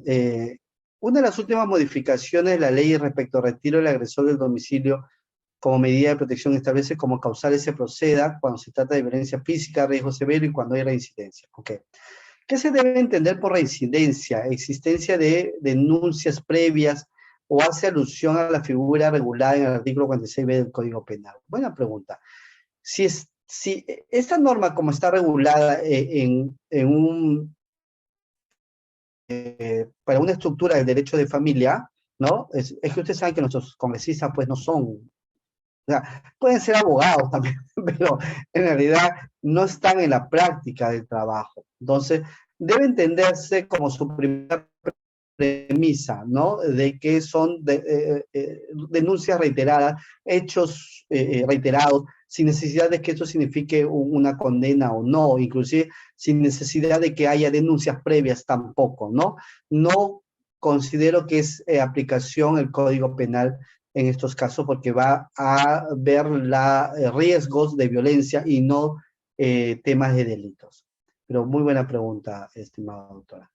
Una de las últimas modificaciones de la ley respecto al retiro del agresor del domicilio como medida de protección establece como causal se proceda cuando se trata de violencia física, riesgo severo y cuando hay reincidencia. Okay. ¿Qué se debe entender por reincidencia? ¿Existencia de denuncias previas o hace alusión a la figura regulada en el artículo 46b del Código Penal? Buena pregunta. Si esta norma, como está regulada en un para una estructura del derecho de familia, ¿no? Es que ustedes saben que nuestros congresistas pues no son, o sea, pueden ser abogados también, pero en realidad no están en la práctica del trabajo. Entonces, debe entenderse como su primera premisa, ¿no? De que son denuncias reiteradas, hechos reiterados, sin necesidad de que esto signifique una condena o no, inclusive sin necesidad de que haya denuncias previas tampoco, ¿no? No considero que es aplicación el Código Penal en estos casos porque va a ver riesgos de violencia y no temas de delitos. Pero muy buena pregunta, estimada doctora.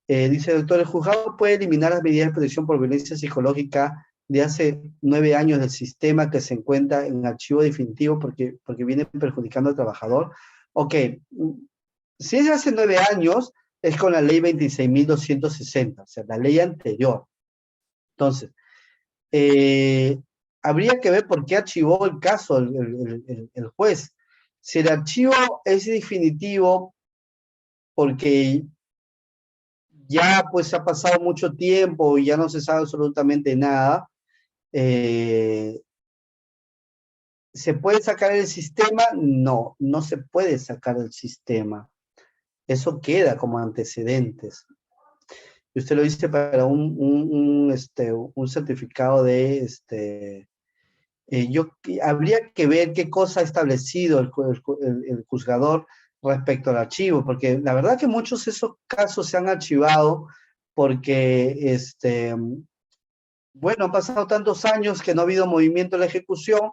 Dice el doctor, el juzgado puede eliminar las medidas de protección por violencia psicológica de hace 9 años del sistema que se encuentra en archivo definitivo porque viene perjudicando al trabajador. Ok, si es de hace 9 años, es con la ley 26.260, o sea, la ley anterior. Entonces, habría que ver por qué archivó el caso el juez. Si el archivo es definitivo porque ya pues ha pasado mucho tiempo y ya no se sabe absolutamente nada, ¿se puede sacar el sistema? No, no se puede sacar el sistema. Eso queda como antecedentes. Y usted lo dice para un certificado de, habría que ver qué cosa ha establecido el juzgador respecto al archivo, porque la verdad que muchos de esos casos se han archivado porque, bueno, han pasado tantos años que no ha habido movimiento en la ejecución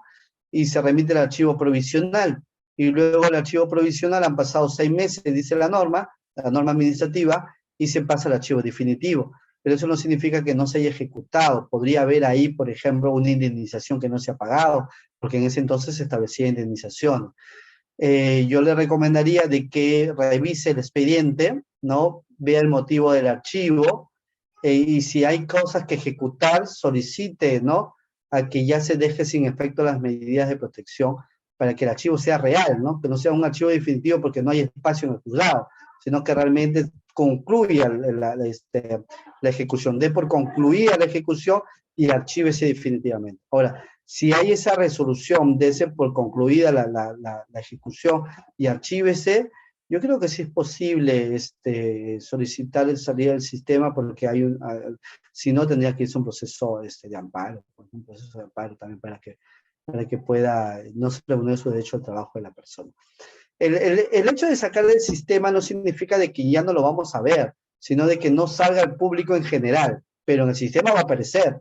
y se remite el archivo provisional. Y luego el archivo provisional han pasado 6 meses, dice la norma administrativa, y se pasa al archivo definitivo. Pero eso no significa que no se haya ejecutado. Podría haber ahí, por ejemplo, una indemnización que no se ha pagado, porque en ese entonces se establecía indemnización. Yo le recomendaría de que revise el expediente, ¿no? Vea el motivo del archivo, y si hay cosas que ejecutar, solicite, ¿no? A que ya se deje sin efecto las medidas de protección para que el archivo sea real, ¿no? Que no sea un archivo definitivo porque no hay espacio en el juzgado, sino que realmente concluya la ejecución, dé por concluida la ejecución y archívese definitivamente. Ahora, si hay esa resolución de ese por concluida la ejecución y archívese, yo creo que sí es posible solicitar el salida del sistema porque si no tendría que irse un proceso de amparo, un proceso de amparo también para que pueda no se pregunte su derecho al trabajo de la persona. El hecho de sacar del sistema no significa de que ya no lo vamos a ver, sino de que no salga al público en general, pero en el sistema va a aparecer.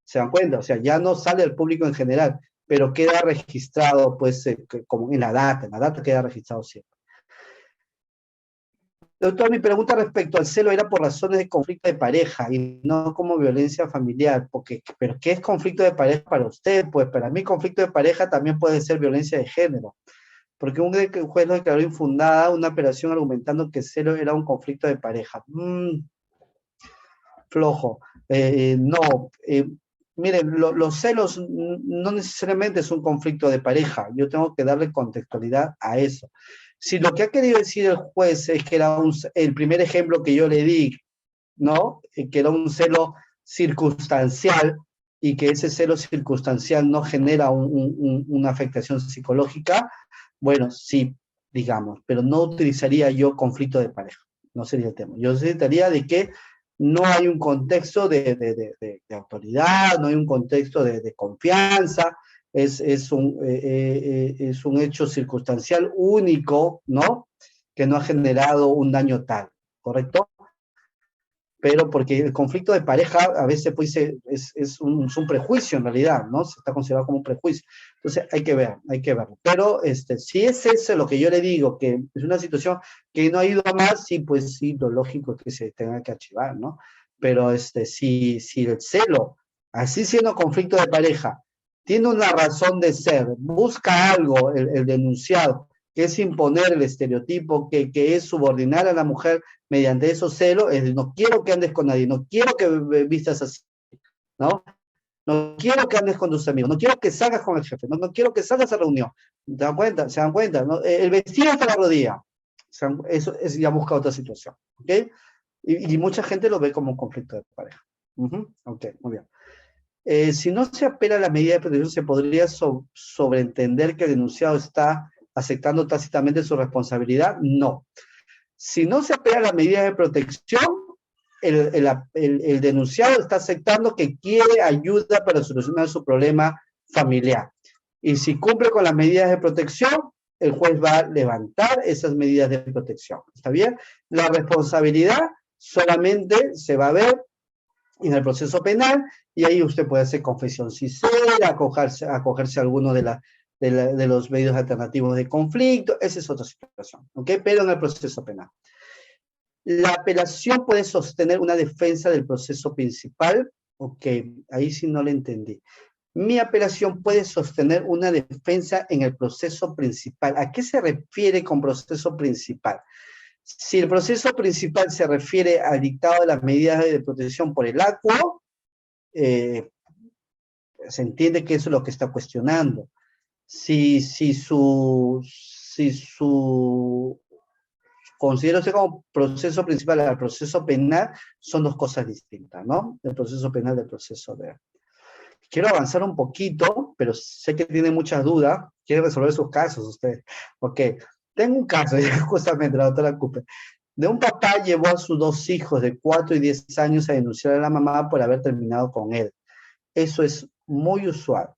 ¿Se dan cuenta? O sea, ya no sale al público en general, pero queda registrado, pues, como en la data queda registrado siempre. Doctor, mi pregunta respecto al celo era por razones de conflicto de pareja y no como violencia familiar, pero ¿qué es conflicto de pareja para usted? Pues para mí conflicto de pareja también puede ser violencia de género, porque un juez lo declaró infundada una apelación argumentando que el celo era un conflicto de pareja. Flojo. No, miren, los celos no necesariamente es un conflicto de pareja, yo tengo que darle contextualidad a eso. Si lo que ha querido decir el juez es que era el primer ejemplo que yo le di, ¿no? Que era un celo circunstancial y que ese celo circunstancial no genera una afectación psicológica, bueno, sí, digamos, pero no utilizaría yo conflicto de pareja, no sería el tema. Yo necesitaría de que no hay un contexto de autoridad, no hay un contexto de confianza, es un hecho circunstancial único, ¿no? Que no ha generado un daño tal, ¿correcto? Pero porque el conflicto de pareja a veces pues, es un prejuicio en realidad, ¿no? Se está considerado como un prejuicio. Entonces hay que ver. Pero si es eso lo que yo le digo, que es una situación que no ha ido a más, sí, pues sí, lo lógico es que se tenga que archivar, ¿no? Pero si el celo, así siendo conflicto de pareja, tiene una razón de ser, busca algo el denunciado, que es imponer el estereotipo, que es subordinar a la mujer mediante esos celos, es no quiero que andes con nadie, no quiero que vistas así, ¿no? No quiero que andes con tus amigos, no quiero que salgas con el jefe, no quiero que salgas a reunión. ¿Se dan cuenta? ¿Se dan cuenta? ¿No? El vestido hasta la rodilla. Eso es ya busca otra situación, ¿ok? Y mucha gente lo ve como un conflicto de pareja. Ok, muy bien. Si no se apela a la medida de protección, se podría sobreentender que el denunciado está aceptando tácitamente su responsabilidad. No. Si no se apela a las medidas de protección, el denunciado está aceptando que quiere ayuda para solucionar su problema familiar. Y si cumple con las medidas de protección, el juez va a levantar esas medidas de protección. ¿Está bien? La responsabilidad solamente se va a ver en el proceso penal y ahí usted puede hacer confesión sincera, acogerse a alguno de los medios alternativos de conflicto. Esa es otra situación, ¿ok? Pero en el proceso penal. La apelación puede sostener una defensa del proceso principal. Ok, ahí sí no le entendí. Mi apelación puede sostener una defensa en el proceso principal. ¿A qué se refiere con proceso principal? Si el proceso principal se refiere al dictado de las medidas de protección por el ACUO, se entiende que eso es lo que está cuestionando. Si su considero como proceso principal al proceso penal, son dos cosas distintas, ¿no? El proceso penal del proceso de... Quiero avanzar un poquito, pero sé que tiene muchas dudas. Quiere resolver sus casos usted. Ok, tengo un caso, justamente la doctora Cooper, de un papá llevó a sus dos hijos de 4 y 10 años a denunciar a la mamá por haber terminado con él. Eso es muy usual.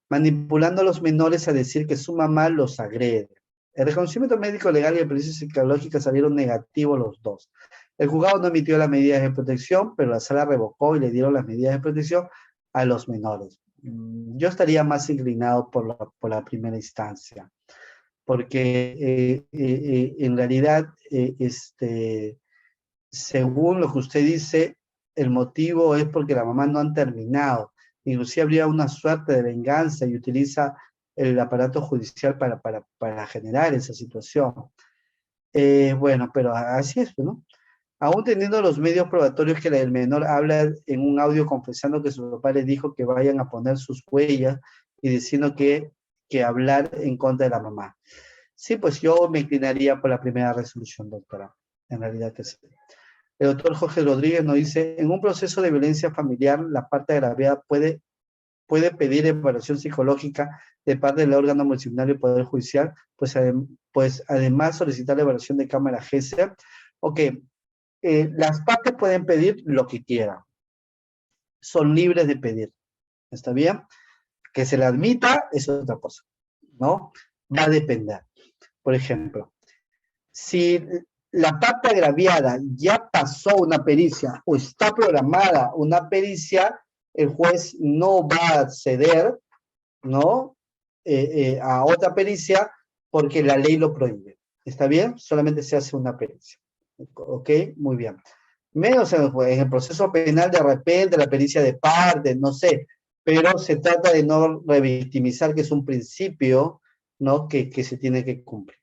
Manipulando a los menores a decir que su mamá los agrede. El reconocimiento médico legal y el pericia psicológica salieron negativos los dos. El juzgado no emitió las medidas de protección, pero la sala revocó y le dieron las medidas de protección a los menores. Yo estaría más inclinado por la primera instancia, porque en realidad, según lo que usted dice, el motivo es porque la mamá no han terminado. Inclusive habría una suerte de venganza y utiliza el aparato judicial para generar esa situación. Bueno, pero así es, ¿no? Aún teniendo los medios probatorios que el menor habla en un audio confesando que su papá le dijo que vayan a poner sus huellas y diciendo que hablar en contra de la mamá. Sí, pues yo me inclinaría por la primera resolución, doctora. En realidad que sí. El doctor Jorge Rodríguez nos dice, en un proceso de violencia familiar, la parte agraviada puede pedir evaluación psicológica de parte del órgano municipal y Poder Judicial, pues además solicitar la evaluación de cámara GESER. Ok, las partes pueden pedir lo que quieran. Son libres de pedir. ¿Está bien? Que se le admita es otra cosa, ¿no? Va a depender. Por ejemplo, si la parte agraviada ya pasó una pericia o está programada una pericia, el juez no va a acceder, ¿no? A otra pericia porque la ley lo prohíbe. ¿Está bien? Solamente se hace una pericia. ¿Ok? Muy bien. Menos en el proceso penal, de repente, la pericia de parte, no sé, pero se trata de no revictimizar, que es un principio, ¿no? Que se tiene que cumplir.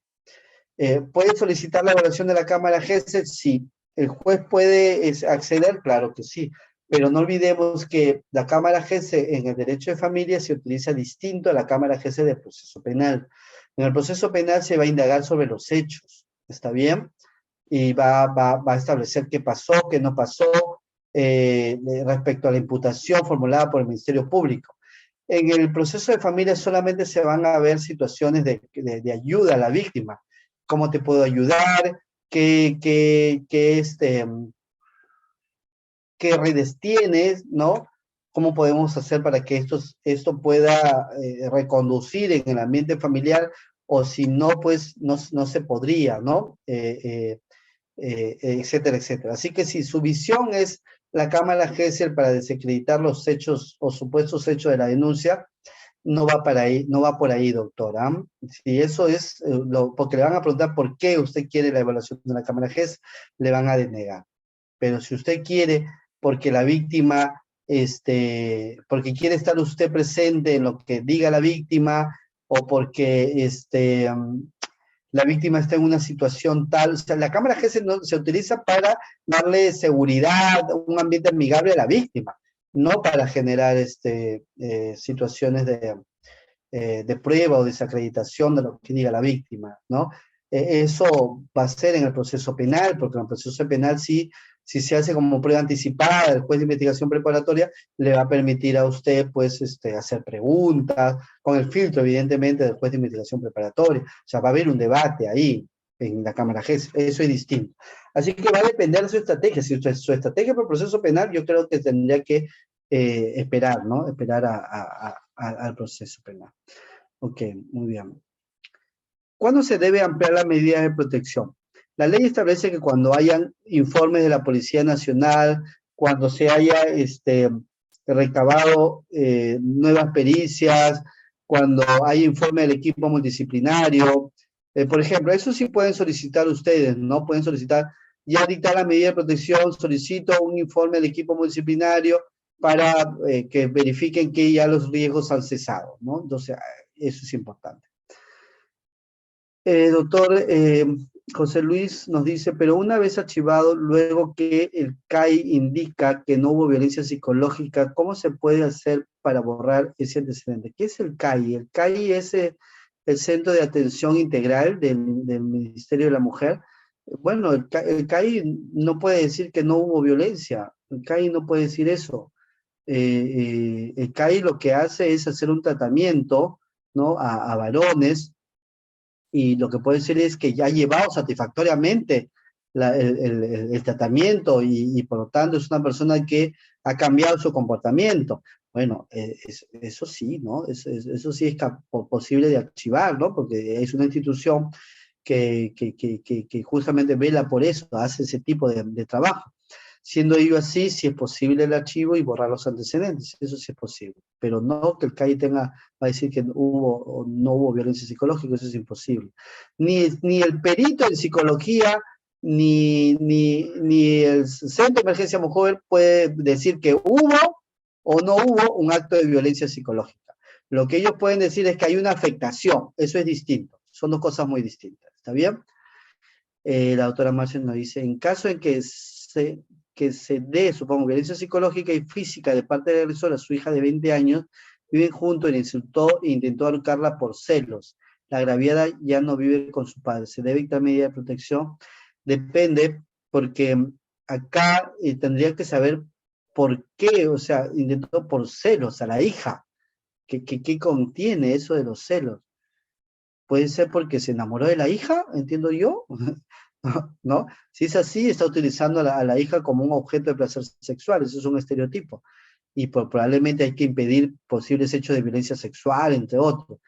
¿Puede solicitar la evaluación de la Cámara GESEL? Sí. ¿El juez puede acceder? Claro que sí. Pero no olvidemos que la Cámara GESEL en el derecho de familia se utiliza distinto a la Cámara GESEL del proceso penal. En el proceso penal se va a indagar sobre los hechos, ¿está bien? Y va a establecer qué pasó, qué no pasó, respecto a la imputación formulada por el Ministerio Público. En el proceso de familia solamente se van a ver situaciones de ayuda a la víctima. ¿Cómo te puedo ayudar? ¿Qué redes tienes? ¿No? ¿Cómo podemos hacer para que esto pueda reconducir en el ambiente familiar? O si no, pues no se podría, ¿no? Etcétera, etcétera. Así que si su visión es la Cámara GESEL para desacreditar los hechos o supuestos hechos de la denuncia, no va por ahí, doctora. Si eso es, porque le van a preguntar por qué usted quiere la evaluación de la Cámara GES, le van a denegar. Pero si usted quiere, porque la víctima, porque quiere estar usted presente en lo que diga la víctima, o porque la víctima está en una situación tal, o sea, la Cámara GES se utiliza para darle seguridad, un ambiente amigable a la víctima, no para generar situaciones de prueba o desacreditación de lo que diga la víctima, ¿no? Eso va a ser en el proceso penal, porque en el proceso penal sí, si se hace como prueba anticipada, el juez de investigación preparatoria le va a permitir a usted, pues, hacer preguntas, con el filtro, evidentemente, del juez de investigación preparatoria. O sea, va a haber un debate ahí en la Cámara GES, eso es distinto. Así que va a depender de su estrategia. Si su estrategia para el proceso penal, yo creo que tendría que esperar, ¿no? Esperar al proceso penal. Ok, muy bien. ¿Cuándo se debe ampliar las medidas de protección? La ley establece que cuando hayan informes de la Policía Nacional, cuando se haya recabado nuevas pericias, cuando hay informe del equipo multidisciplinario, por ejemplo, eso sí pueden solicitar ustedes, ¿no? Pueden solicitar, ya dictar la medida de protección, solicito un informe del equipo multidisciplinario para que verifiquen que ya los riesgos han cesado, ¿no? Entonces, eso es importante. Doctor José Luis nos dice, pero una vez archivado, luego que el CAI indica que no hubo violencia psicológica, ¿cómo se puede hacer para borrar ese antecedente? ¿Qué es el CAI? El CAI es el Centro de Atención Integral del Ministerio de la Mujer. Bueno, el CAI no puede decir que no hubo violencia, el CAI no puede decir eso. El CAI lo que hace es hacer un tratamiento, ¿no? a varones, y lo que puede decir es que ya ha llevado satisfactoriamente el tratamiento y por lo tanto es una persona que ha cambiado su comportamiento. Bueno, eso sí, ¿no? Eso sí es posible de archivar, ¿no? Porque es una institución que justamente vela por eso, hace ese tipo de trabajo. Siendo ello así, si es posible el archivo y borrar los antecedentes, eso sí es posible. Pero no que el CAI va a decir que hubo o no hubo violencia psicológica, eso es imposible. Ni el perito en psicología, ni el Centro de Emergencia Mujer puede decir que hubo o no hubo un acto de violencia psicológica. Lo que ellos pueden decir es que hay una afectación, eso es distinto, son dos cosas muy distintas, ¿está bien? La doctora Marcia nos dice, en caso en que se dé, supongo, violencia psicológica y física de parte del agresor a su hija de 20 años, viven juntos y le insultó e intentó ahorcarla por celos. La agraviada ya no vive con su padre. ¿Se debe dictar medida de protección? Depende, porque acá tendría que saber por qué, o sea, intentó por celos a la hija. ¿Qué contiene eso de los celos? Puede ser porque se enamoró de la hija, entiendo yo, ¿no? Si es así, está utilizando a la hija como un objeto de placer sexual, eso es un estereotipo. Y probablemente hay que impedir posibles hechos de violencia sexual, entre otros.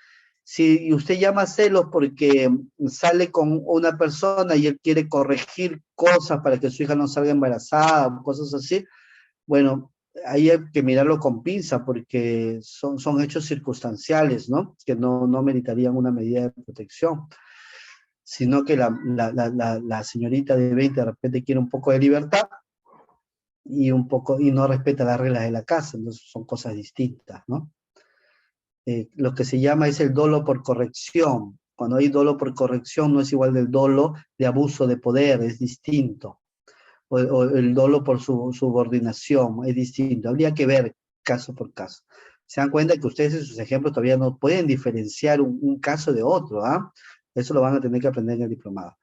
Si usted llama celos porque sale con una persona y él quiere corregir cosas para que su hija no salga embarazada, o cosas así, bueno, ahí hay que mirarlo con pinza porque son hechos circunstanciales, ¿no? Que no meritarían una medida de protección, sino que la señorita de 20 de repente quiere un poco de libertad y no respeta las reglas de la casa, entonces son cosas distintas, ¿no? Lo que se llama es el dolo por corrección. Cuando hay dolo por corrección no es igual del dolo de abuso de poder, es distinto. O el dolo por subordinación, es distinto. Habría que ver caso por caso. Se dan cuenta que ustedes en sus ejemplos todavía no pueden diferenciar un caso de otro, ¿ah? Eso lo van a tener que aprender en el diplomado.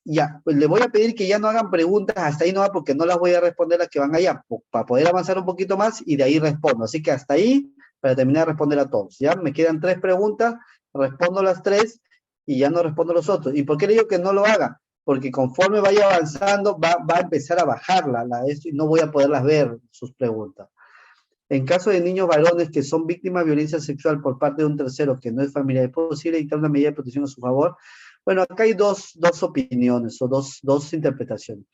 Ya, pues le voy a pedir que ya no hagan preguntas hasta ahí, no, porque no las voy a responder las que van allá, para poder avanzar un poquito más y de ahí respondo. Así que hasta ahí, para terminar de responder a todos. Ya me quedan 3 preguntas, respondo las 3 y ya no respondo los otros. ¿Y por qué le digo que no lo hagan? Porque conforme vaya avanzando, va a empezar a bajar esto y no voy a poderlas ver sus preguntas. En caso de niños varones que son víctimas de violencia sexual por parte de un tercero que no es familiar, ¿es posible dictar una medida de protección a su favor? Bueno, acá hay dos opiniones o dos interpretaciones.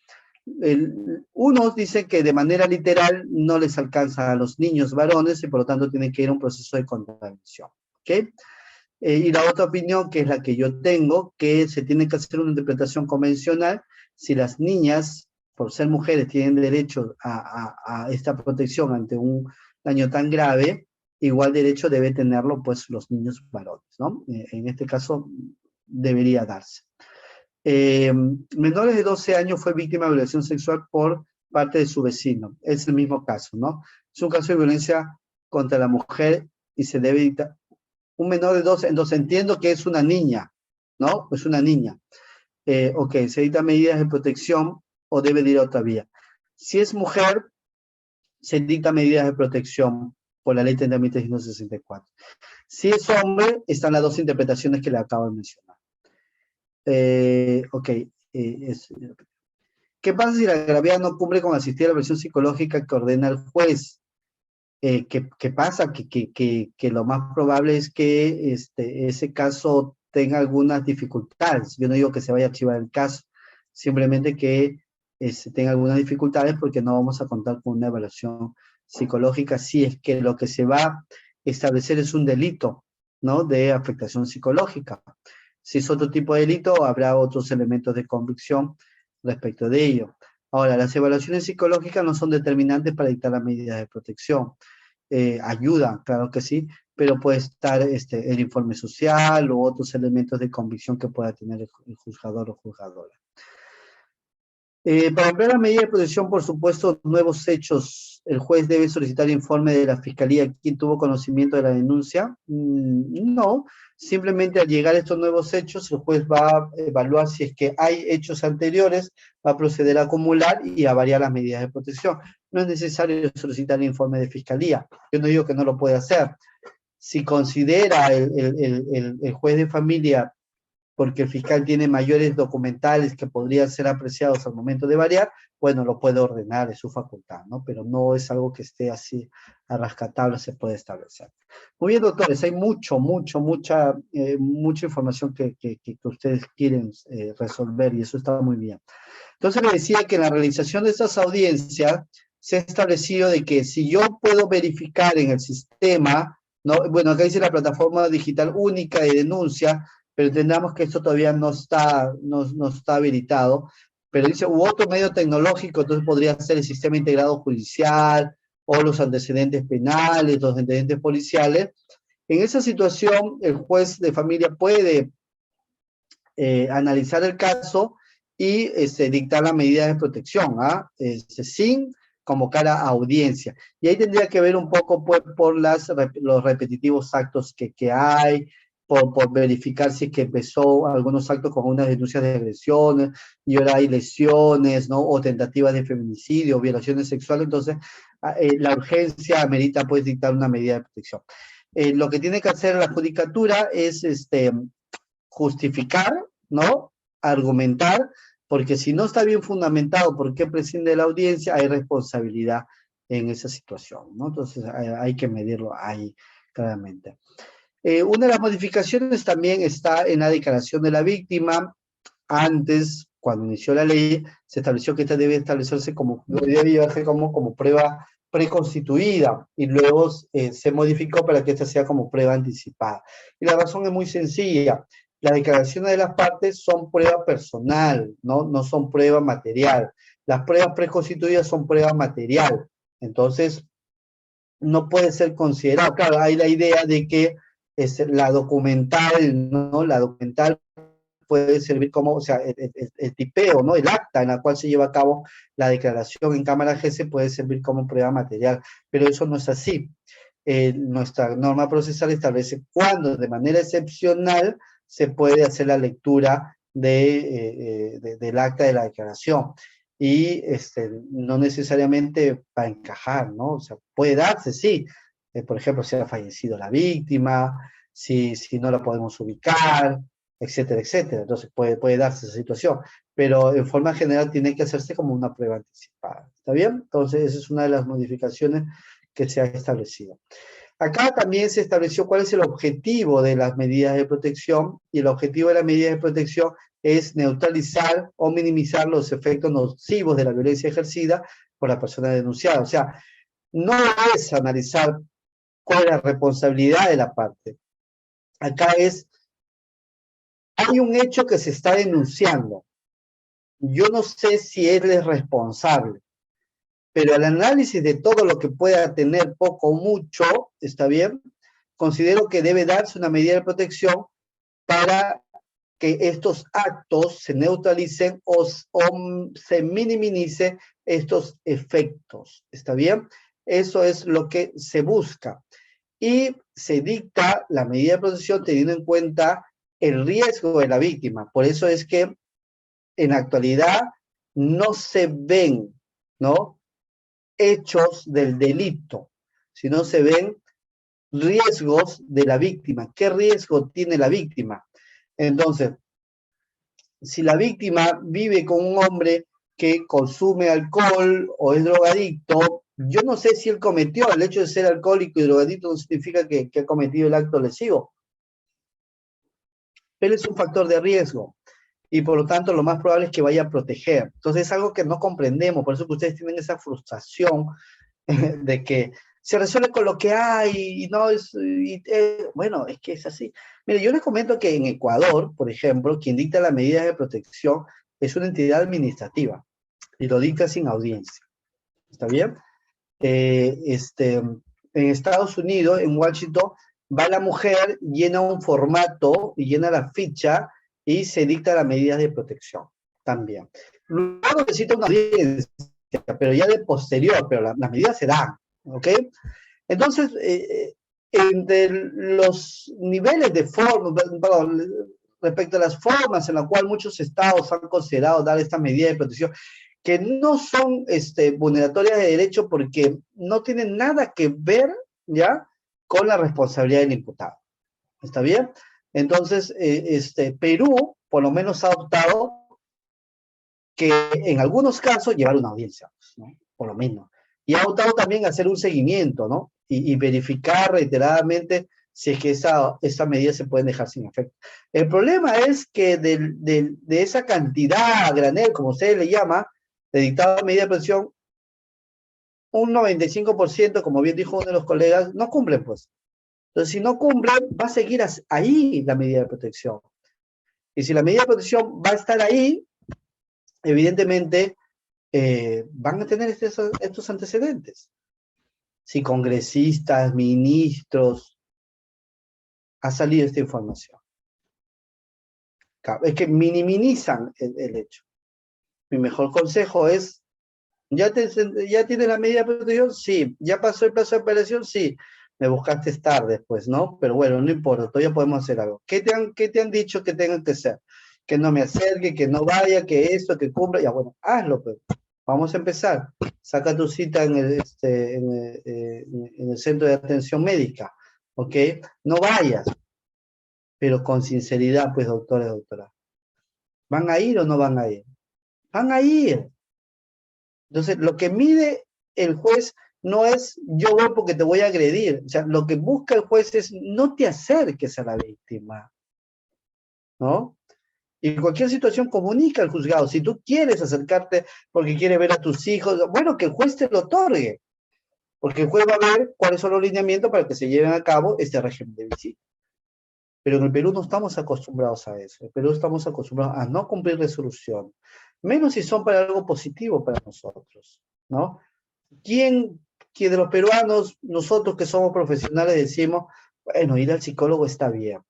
Unos dicen que de manera literal no les alcanza a los niños varones y por lo tanto tienen que ir a un proceso de contravención. ¿Okay? Y la otra opinión, que es la que yo tengo, que se tiene que hacer una interpretación convencional si las niñas, por ser mujeres, tienen derecho a esta protección ante un daño tan grave, igual derecho debe tenerlo pues los niños varones, ¿no? En este caso debería darse. Menores de 12 años fue víctima de violación sexual por parte de su vecino. Es el mismo caso, ¿no? Es un caso de violencia contra la mujer y se debe dictar Un menor de 12, entonces entiendo que es una niña, ¿no? Es una niña. Ok, se dictan medidas de protección o debe de ir a otra vía. Si es mujer, se dictan medidas de protección por la ley 30.364. Si es hombre, están las dos interpretaciones que le acabo de mencionar. Ok, ¿qué pasa si la agraviada no cumple con asistir a la versión psicológica que ordena el juez? ¿Qué pasa? Que lo más probable es que ese caso tenga algunas dificultades. Yo no digo que se vaya a archivar el caso, simplemente que tenga algunas dificultades porque no vamos a contar con una evaluación psicológica si es que lo que se va a establecer es un delito, ¿no? De afectación psicológica. Si es otro tipo de delito, habrá otros elementos de convicción respecto de ello. Ahora, las evaluaciones psicológicas no son determinantes para dictar las medidas de protección. Ayuda, claro que sí, pero puede estar el informe social u otros elementos de convicción que pueda tener el juzgador o juzgadora. Para emplear la medida de protección, por supuesto, nuevos hechos, el juez debe solicitar informe de la fiscalía. ¿Quién tuvo conocimiento de la denuncia? No, simplemente al llegar a estos nuevos hechos, el juez va a evaluar si es que hay hechos anteriores, va a proceder a acumular y a variar las medidas de protección. No es necesario solicitar el informe de fiscalía. Yo no digo que no lo puede hacer. Si considera el juez de familia, porque el fiscal tiene mayores documentales que podrían ser apreciados al momento de variar, bueno, lo puede ordenar, es su facultad, ¿no? Pero no es algo que esté así a rascatabla, se puede establecer. Muy bien, doctores, hay mucha información que ustedes quieren resolver y eso está muy bien. Entonces le decía que en la realización de estas audiencias se ha establecido de que si yo puedo verificar en el sistema, ¿no? Bueno, acá dice la plataforma digital única de denuncia, pero entendamos que esto todavía no está habilitado, pero dice, u otro medio tecnológico, entonces podría ser el sistema integrado judicial, o los antecedentes penales, los antecedentes policiales. En esa situación, el juez de familia puede analizar el caso y dictar la medida de protección, sin convocar a audiencia. Y ahí tendría que ver un poco pues, por los repetitivos actos que hay, por verificar si es que empezó algunos actos con unas denuncias de agresiones y ahora hay lesiones, ¿no? O tentativas de feminicidio, violaciones sexuales, entonces la urgencia amerita pues dictar una medida de protección. Lo que tiene que hacer la judicatura es justificar, ¿no? Argumentar, porque si no está bien fundamentado por qué prescinde de la audiencia, hay responsabilidad en esa situación, ¿no? Entonces hay que medirlo ahí claramente. Una de las modificaciones también está en la declaración de la víctima. Antes, cuando inició la ley, se estableció que esta debe establecerse debe llevarse como prueba preconstituida y luego se modificó para que esta sea como prueba anticipada. Y la razón es muy sencilla. Las declaraciones de las partes son prueba personal, no son prueba material. Las pruebas preconstituidas son prueba material. Entonces, no puede ser considerado. Claro, hay la idea de que la documental, ¿no? La documental puede servir como, o sea, el tipeo, ¿no? El acta en la cual se lleva a cabo la declaración en cámara GC puede servir como prueba material, pero eso no es así. Nuestra norma procesal establece cuándo, de manera excepcional, se puede hacer la lectura del acta de la declaración. Y no necesariamente va a encajar, ¿no? O sea, puede darse, sí. Por ejemplo, si ha fallecido la víctima, si no la podemos ubicar, etcétera, etcétera. Entonces puede darse esa situación, pero en forma general tiene que hacerse como una prueba anticipada. ¿Está bien? Entonces esa es una de las modificaciones que se ha establecido. Acá también se estableció cuál es el objetivo de las medidas de protección, y el objetivo de las medidas de protección es neutralizar o minimizar los efectos nocivos de la violencia ejercida por la persona denunciada. O sea, no es analizar cuál es la responsabilidad de la parte. Acá hay un hecho que se está denunciando. Yo no sé si él es responsable, pero el análisis de todo lo que pueda tener poco o mucho, ¿está bien? Considero que debe darse una medida de protección para que estos actos se neutralicen o se minimice estos efectos, ¿está bien? Eso es lo que se busca. Y se dicta la medida de protección teniendo en cuenta el riesgo de la víctima. Por eso es que en la actualidad no se ven, ¿no?, hechos del delito, sino se ven riesgos de la víctima. ¿Qué riesgo tiene la víctima? Entonces, si la víctima vive con un hombre que consume alcohol o es drogadicto, yo no sé si él cometió, el hecho de ser alcohólico y drogadicto no significa que ha cometido el acto lesivo, pero es un factor de riesgo y por lo tanto lo más probable es que vaya a proteger. Entonces es algo que no comprendemos, por eso que ustedes tienen esa frustración de que se resuelve con lo que hay y no es, bueno, es que es así. Mire, yo les comento que en Ecuador, por ejemplo, quien dicta las medidas de protección es una entidad administrativa y lo dicta sin audiencia. ¿Está bien? En Estados Unidos, en Washington, va la mujer, llena un formato y llena la ficha y se dicta las medidas de protección también. Luego necesita una audiencia, pero ya de posterior, pero las medidas se dan, ¿ok? Entonces, entre los niveles de forma, perdón, respecto a las formas en las cuales muchos estados han considerado dar esta medida de protección, que no son vulneratorias de derecho porque no tienen nada que ver, ¿ya?, con la responsabilidad del imputado. ¿Está bien? Entonces, Perú, por lo menos, ha optado que en algunos casos llevar una audiencia, ¿no?, por lo menos. Y ha optado también a hacer un seguimiento, ¿no?, y verificar reiteradamente si es que esa medida se puede dejar sin efecto. El problema es que de esa cantidad a granel, como usted le llama, de dictada medida de protección, un 95%, como bien dijo uno de los colegas, no cumplen, pues. Entonces, si no cumplen, va a seguir ahí la medida de protección. Y si la medida de protección va a estar ahí, evidentemente van a tener estos antecedentes. Si congresistas, ministros, ha salido esta información. Es que minimizan el hecho. Mi mejor consejo es, ¿ya tienes la medida de protección? Sí. ¿Ya pasó el plazo de apelación? Sí. Me buscaste tarde, pues, ¿no? Pero bueno, no importa, todavía podemos hacer algo. ¿Qué te han dicho que tengan que hacer? Que no me acerque, que no vaya, que esto, que cumpla. Ya, bueno, hazlo, pues. Vamos a empezar. Saca tu cita en el centro de atención médica, ¿ok? No vayas, pero con sinceridad, pues, doctora y doctora. ¿Van a ir o no van a ir? Van a ir. Entonces, lo que mide el juez no es yo voy porque te voy a agredir. O sea, lo que busca el juez es no te acerques a la víctima, ¿no? Y en cualquier situación comunica al juzgado. Si tú quieres acercarte porque quieres ver a tus hijos, bueno, que el juez te lo otorgue. Porque el juez va a ver cuáles son los lineamientos para que se lleven a cabo este régimen de visita. Pero en el Perú no estamos acostumbrados a eso. En el Perú estamos acostumbrados a no cumplir resolución. Menos si son para algo positivo para nosotros, ¿no? ¿Quién de los peruanos, nosotros que somos profesionales, decimos, bueno, ir al psicólogo está bien?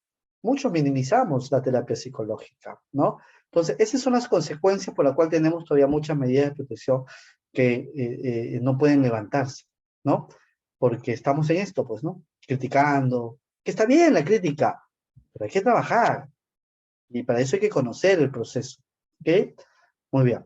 Muchos minimizamos la terapia psicológica, ¿no? Entonces, esas son las consecuencias por las cuales tenemos todavía muchas medidas de protección que no pueden levantarse, ¿no? Porque estamos en esto, pues, ¿no? Criticando, que está bien la crítica, pero hay que trabajar. Y para eso hay que conocer el proceso, ¿ok? Muy bien.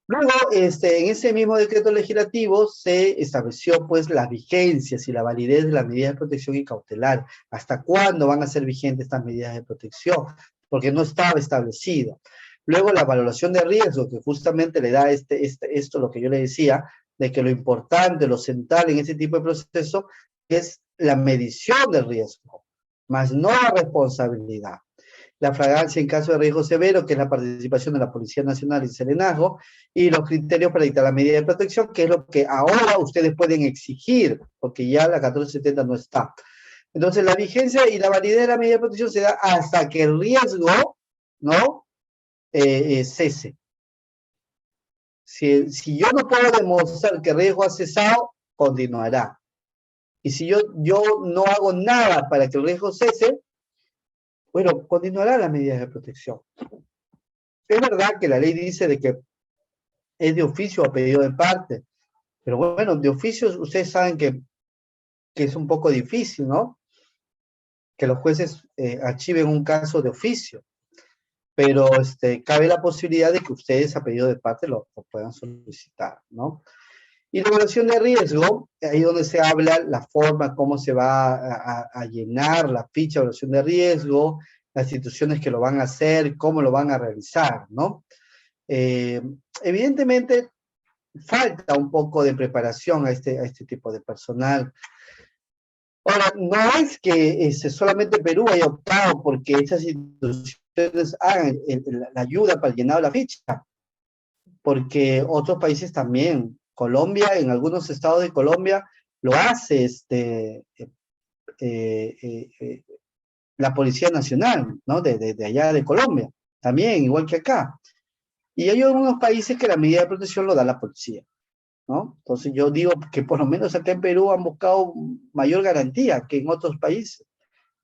Luego, en ese mismo decreto legislativo se estableció, pues, las vigencias y la validez de las medidas de protección y cautelar. ¿Hasta cuándo van a ser vigentes estas medidas de protección? Porque no estaba establecido. Luego, la valoración de riesgo, que justamente le da esto, lo que yo le decía, de que lo importante, lo central en ese tipo de proceso es la medición del riesgo, más no la responsabilidad. La fragancia en caso de riesgo severo, que es la participación de la Policía Nacional y Serenazgo, y los criterios para dictar la medida de protección, que es lo que ahora ustedes pueden exigir, porque ya la 1470 no está. Entonces, la vigencia y la validez de la medida de protección se da hasta que el riesgo, ¿no?, cese. Si yo no puedo demostrar que el riesgo ha cesado, continuará. Y si yo no hago nada para que el riesgo cese, bueno, continuará las medidas de protección. Es verdad que la ley dice de que es de oficio o a pedido de parte, pero bueno, de oficio ustedes saben que que es un poco difícil, ¿no? Que los jueces archiven un caso de oficio, pero cabe la posibilidad de que ustedes a pedido de parte lo puedan solicitar, ¿no? Y la evaluación de riesgo, ahí donde se habla la forma, cómo se va a llenar la ficha de evaluación de riesgo, las instituciones que lo van a hacer, cómo lo van a realizar, ¿no? Evidentemente, falta un poco de preparación a este tipo de personal. Ahora, no es que solamente Perú haya optado porque esas instituciones hagan la ayuda para el llenado de la ficha, porque otros países también, Colombia, en algunos estados de Colombia, lo hace la Policía Nacional, ¿no? De allá de Colombia, también, igual que acá. Y hay algunos países que la medida de protección lo da la policía, ¿no? Entonces yo digo que por lo menos acá en Perú han buscado mayor garantía que en otros países.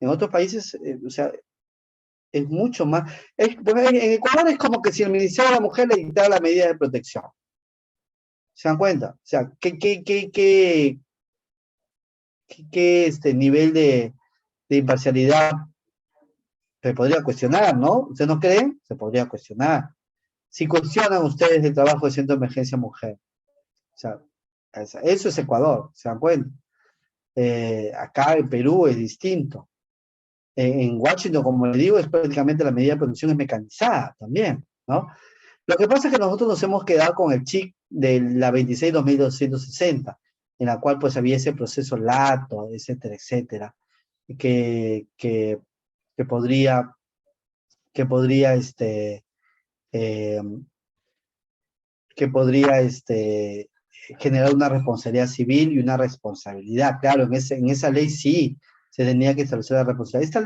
En otros países, o sea, es mucho más. Pues, en Ecuador es como que si el Ministerio de la Mujer le dictara la medida de protección. ¿Se dan cuenta? O sea, ¿qué nivel de imparcialidad se podría cuestionar, ¿no? ¿Ustedes no creen? Se podría cuestionar. Si cuestionan ustedes el trabajo del Centro de Emergencia Mujer, o sea, eso es Ecuador, ¿se dan cuenta? Acá en Perú es distinto. En Washington, como le digo, es prácticamente la medida de protección es mecanizada también, ¿no? Lo que pasa es que nosotros nos hemos quedado con el chip de la 26.2260, en la cual pues había ese proceso lato, etcétera, etcétera, que podría eh, generar una responsabilidad civil y una responsabilidad. Claro, en esa ley sí se tenía que establecer la responsabilidad. Esta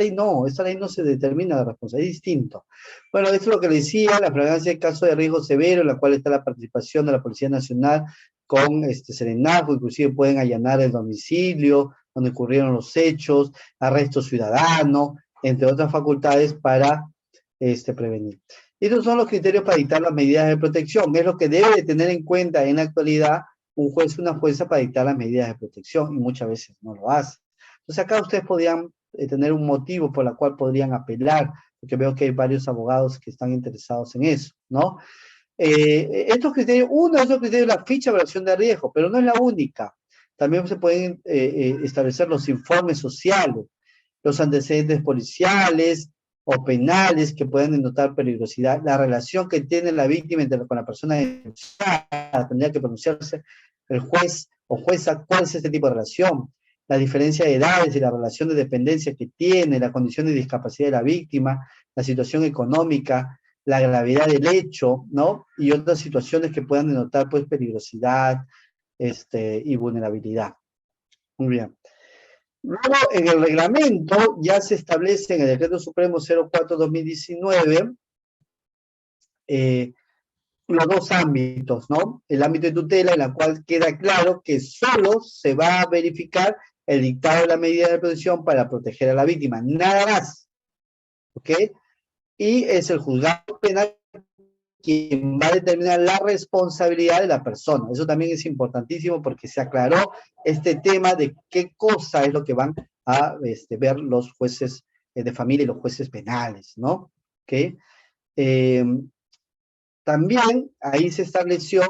ley no se determina la responsabilidad, es distinto. Bueno, esto es lo que le decía, la flagrancia de caso de riesgo severo, en la cual está la participación de la Policía Nacional con serenazgo, inclusive pueden allanar el domicilio donde ocurrieron los hechos, arresto ciudadano, entre otras facultades para prevenir. Estos son los criterios para dictar las medidas de protección. Es lo que debe de tener en cuenta en la actualidad un juez o una jueza para dictar las medidas de protección y muchas veces no lo hace. Entonces acá ustedes podrían tener un motivo por el cual podrían apelar, porque veo que hay varios abogados que están interesados en eso, ¿no? Estos criterios, uno de esos criterios es la ficha de evaluación de riesgo, pero no es la única. También se pueden establecer los informes sociales, los antecedentes policiales o penales que pueden denotar peligrosidad, la relación que tiene la víctima con la persona denunciada, tendría que pronunciarse el juez o jueza cuál es este tipo de relación, la diferencia de edades y la relación de dependencia que tiene, la condición de discapacidad de la víctima, la situación económica, la gravedad del hecho, ¿no? Y otras situaciones que puedan denotar, pues, peligrosidad y vulnerabilidad. Muy bien. Luego, en el reglamento ya se establece en el Decreto Supremo 04-2019 los dos ámbitos, ¿no? El ámbito de tutela, en la cual queda claro que solo se va a verificar el dictado de la medida de protección para proteger a la víctima, nada más, ¿ok? Y es el juzgado penal quien va a determinar la responsabilidad de la persona. Eso también es importantísimo porque se aclaró este tema de qué cosa es lo que van a ver los jueces de familia y los jueces penales, ¿no? ¿Okay? También ahí se estableció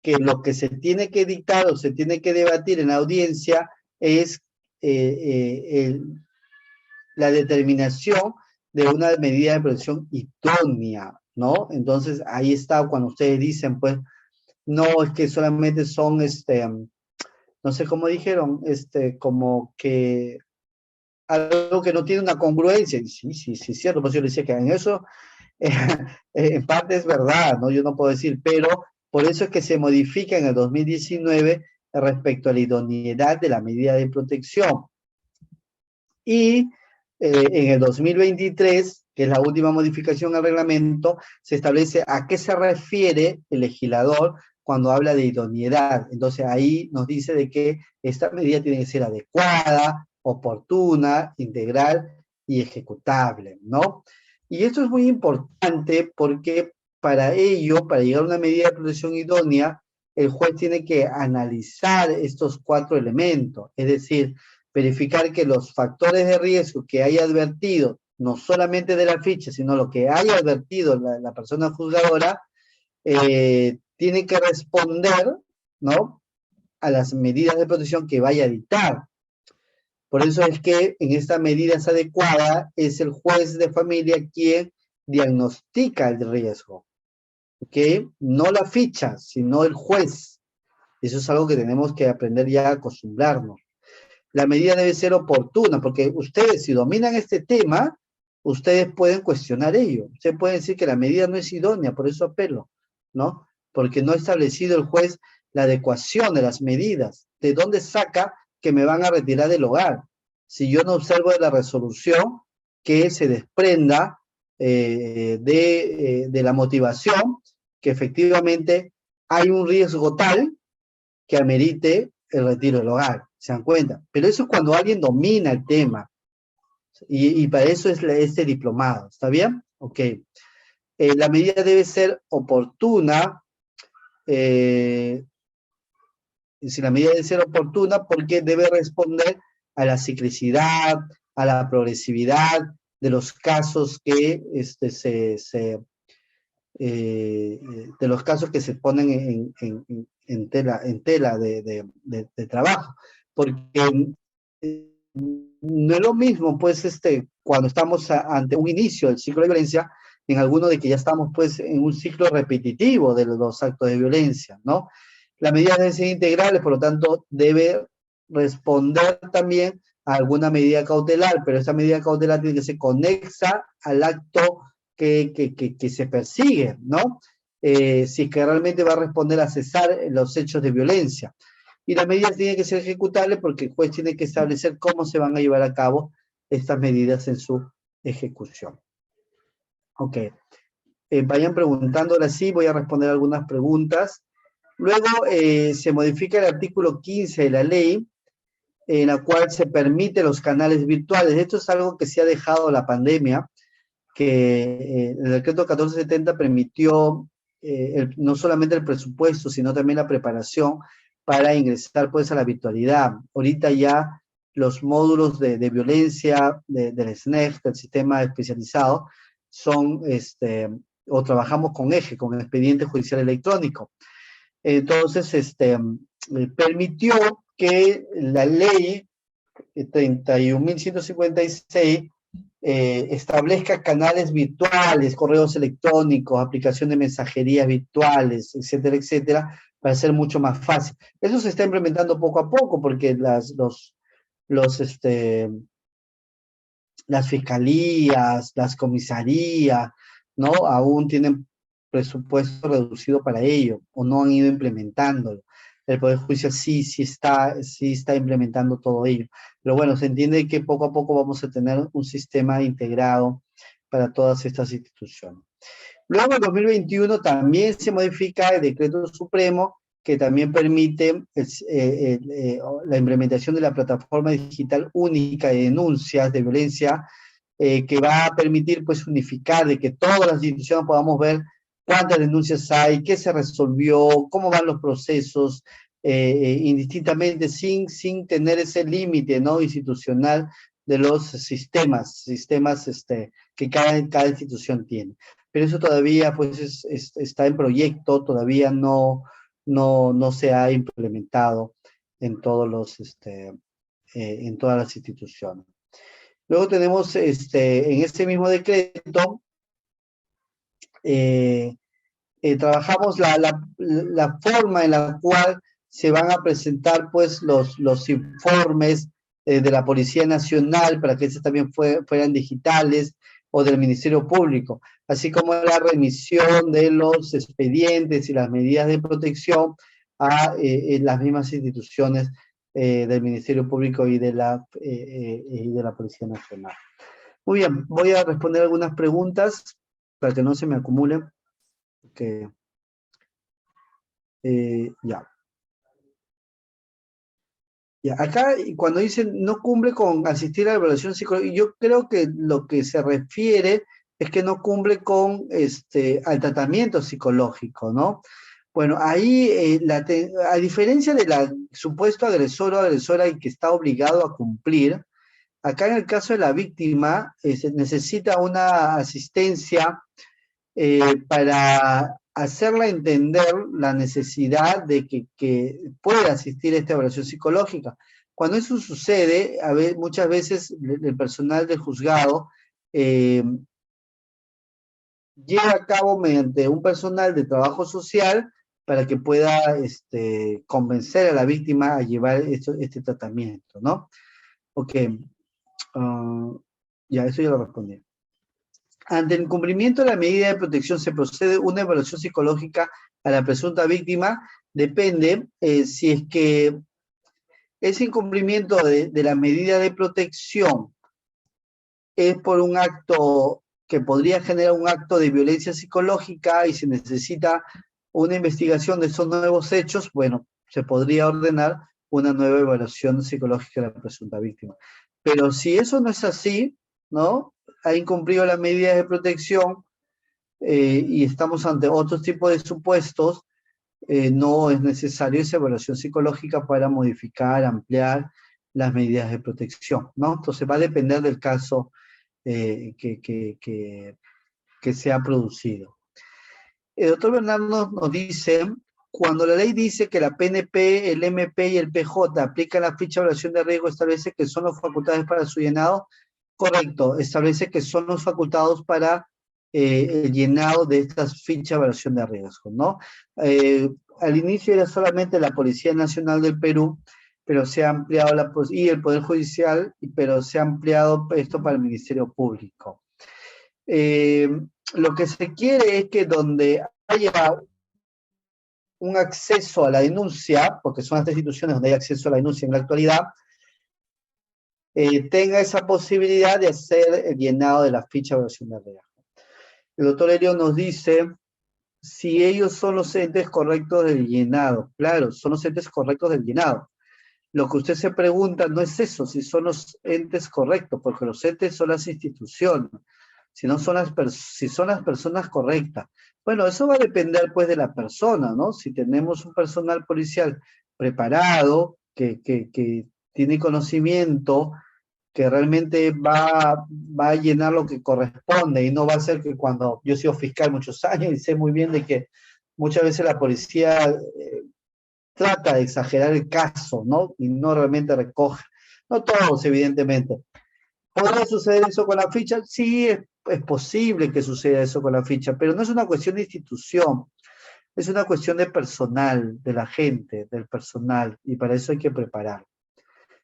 que lo que se tiene que dictar o se tiene que debatir en la audiencia es la determinación de una medida de protección idónea, ¿no? Entonces, ahí está cuando ustedes dicen, pues, no, es que solamente son, no sé cómo dijeron, como que algo que no tiene una congruencia. Sí, cierto, pues yo le decía que en eso, en parte es verdad, ¿no? Yo no puedo decir, pero por eso es que se modifica en el 2019 respecto a la idoneidad de la medida de protección. Y en el 2023, que es la última modificación al reglamento, se establece a qué se refiere el legislador cuando habla de idoneidad. Entonces ahí nos dice de que esta medida tiene que ser adecuada, oportuna, integral y ejecutable, ¿no? Y esto es muy importante porque para ello, para llegar a una medida de protección idónea, el juez tiene que analizar estos 4 elementos, es decir, verificar que los factores de riesgo que haya advertido, no solamente de la ficha, sino lo que haya advertido la persona juzgadora, tiene que responder, ¿no?, a las medidas de protección que vaya a dictar. Por eso es que en esta medida adecuada es el juez de familia quien diagnostica el riesgo, ¿ok? No la ficha, sino el juez. Eso es algo que tenemos que aprender ya a acostumbrarnos. La medida debe ser oportuna, porque ustedes, si dominan este tema, ustedes pueden cuestionar ello. Ustedes pueden decir que la medida no es idónea, por eso apelo, ¿no? Porque no ha establecido el juez la adecuación de las medidas. ¿De dónde saca que me van a retirar del hogar? Si yo no observo de la resolución que se desprenda de la motivación, que efectivamente hay un riesgo tal que amerite el retiro del hogar. ¿Se dan cuenta? Pero eso es cuando alguien domina el tema. Y para eso es este diplomado. ¿Está bien? Ok. La medida debe ser oportuna. Si la medida debe ser oportuna, porque debe responder a la ciclicidad, a la progresividad de los casos que de los casos que se ponen en tela de trabajo, porque no es lo mismo, pues, cuando estamos ante un inicio del ciclo de violencia, en alguno de que ya estamos, pues, en un ciclo repetitivo de los actos de violencia, ¿no? La medida debe ser integral, por lo tanto, debe responder también a alguna medida cautelar, pero esa medida cautelar tiene que ser conexa al acto que se persigue, ¿no? Si es que realmente va a responder a cesar los hechos de violencia. Y las medidas tienen que ser ejecutables porque el juez tiene que establecer cómo se van a llevar a cabo estas medidas en su ejecución. Ok. Vayan preguntando, ahora sí, voy a responder algunas preguntas. Luego se modifica el artículo 15 de la ley, en la cual se permite los canales virtuales. Esto es algo que se ha dejado la pandemia, que el decreto 1470 permitió no solamente el presupuesto, sino también la preparación para ingresar, pues, a la virtualidad. Ahorita ya los módulos de violencia del SNEF, del sistema especializado, son, o trabajamos con EJE, con el expediente judicial electrónico. Entonces, permitió que la ley 31.156 establezca canales virtuales, correos electrónicos, aplicación de mensajerías virtuales, etcétera, etcétera, para ser mucho más fácil. Eso se está implementando poco a poco porque las fiscalías, las comisarías, ¿no?, aún tienen presupuesto reducido para ello, o no han ido implementándolo. El Poder Judicial sí está implementando todo ello. Pero bueno, se entiende que poco a poco vamos a tener un sistema integrado para todas estas instituciones. Luego, en 2021, también se modifica el decreto supremo que también permite la implementación de la plataforma digital única de denuncias de violencia, que va a permitir, pues, unificar, de que todas las instituciones podamos ver cuántas denuncias hay, qué se resolvió, cómo van los procesos, indistintamente, sin tener ese límite, ¿no?, institucional de los sistemas que cada institución tiene. Pero eso todavía, pues, está en proyecto, todavía no se ha implementado en en todas las instituciones. Luego tenemos, en este mismo decreto, trabajamos la forma en la cual se van a presentar, pues, los informes de la Policía Nacional, para que estos también fueran digitales, o del Ministerio Público, así como la remisión de los expedientes y las medidas de protección a las mismas instituciones del Ministerio Público y de la Policía Nacional. Muy bien, voy a responder algunas preguntas para que no se me acumulen. Ya. Ya, acá cuando dicen no cumple con asistir a la evaluación psicológica, yo creo que lo que se refiere es que no cumple con al tratamiento psicológico, ¿no? Bueno, ahí, a diferencia del supuesto agresor o agresora que está obligado a cumplir, acá en el caso de la víctima, se necesita una asistencia para hacerla entender la necesidad de que pueda asistir a esta evaluación psicológica. Cuando eso sucede, muchas veces el personal del juzgado lleva a cabo mediante un personal de trabajo social para que pueda convencer a la víctima a llevar este tratamiento, ¿no? Ok, ya, eso ya lo respondí. Ante el incumplimiento de la medida de protección se procede una evaluación psicológica a la presunta víctima, depende si es que ese incumplimiento de la medida de protección es por un acto que podría generar un acto de violencia psicológica y se necesita una investigación de esos nuevos hechos, bueno, se podría ordenar una nueva evaluación psicológica de la presunta víctima. Pero si eso no es así, ¿no? Ha incumplido las medidas de protección y estamos ante otros tipos de supuestos, no es necesario esa evaluación psicológica para modificar, ampliar las medidas de protección, ¿no? Entonces va a depender del caso que se ha producido. El doctor Bernardo nos dice, cuando la ley dice que la PNP, el MP y el PJ aplican la ficha de evaluación de riesgo, establece que son los facultados para su llenado. Correcto, establece que son los facultados para el llenado de estas fichas de evaluación de riesgo, ¿no? Al inicio era solamente la Policía Nacional del Perú, pero se ha ampliado y el Poder Judicial, pero se ha ampliado esto para el Ministerio Público. Lo que se quiere es que donde haya un acceso a la denuncia, porque son las instituciones donde hay acceso a la denuncia en la actualidad, tenga esa posibilidad de hacer el llenado de la ficha de evaluación de riesgo. El doctor Elio nos dice si ellos son los entes correctos del llenado. Claro, son los entes correctos del llenado. Lo que usted se pregunta no es eso, si son los entes correctos, porque los entes son las instituciones, si son las personas correctas. Bueno, eso va a depender pues de la persona, ¿no? Si tenemos un personal policial preparado, que tiene conocimiento, que realmente va a llenar lo que corresponde y no va a ser que cuando yo he sido fiscal muchos años y sé muy bien de que muchas veces la policía trata de exagerar el caso, ¿no? Y no realmente recoge. No todos, evidentemente. ¿Podría suceder eso con la ficha? Sí, es posible que suceda eso con la ficha, pero no es una cuestión de institución, es una cuestión de personal, de la gente, del personal, y para eso hay que preparar.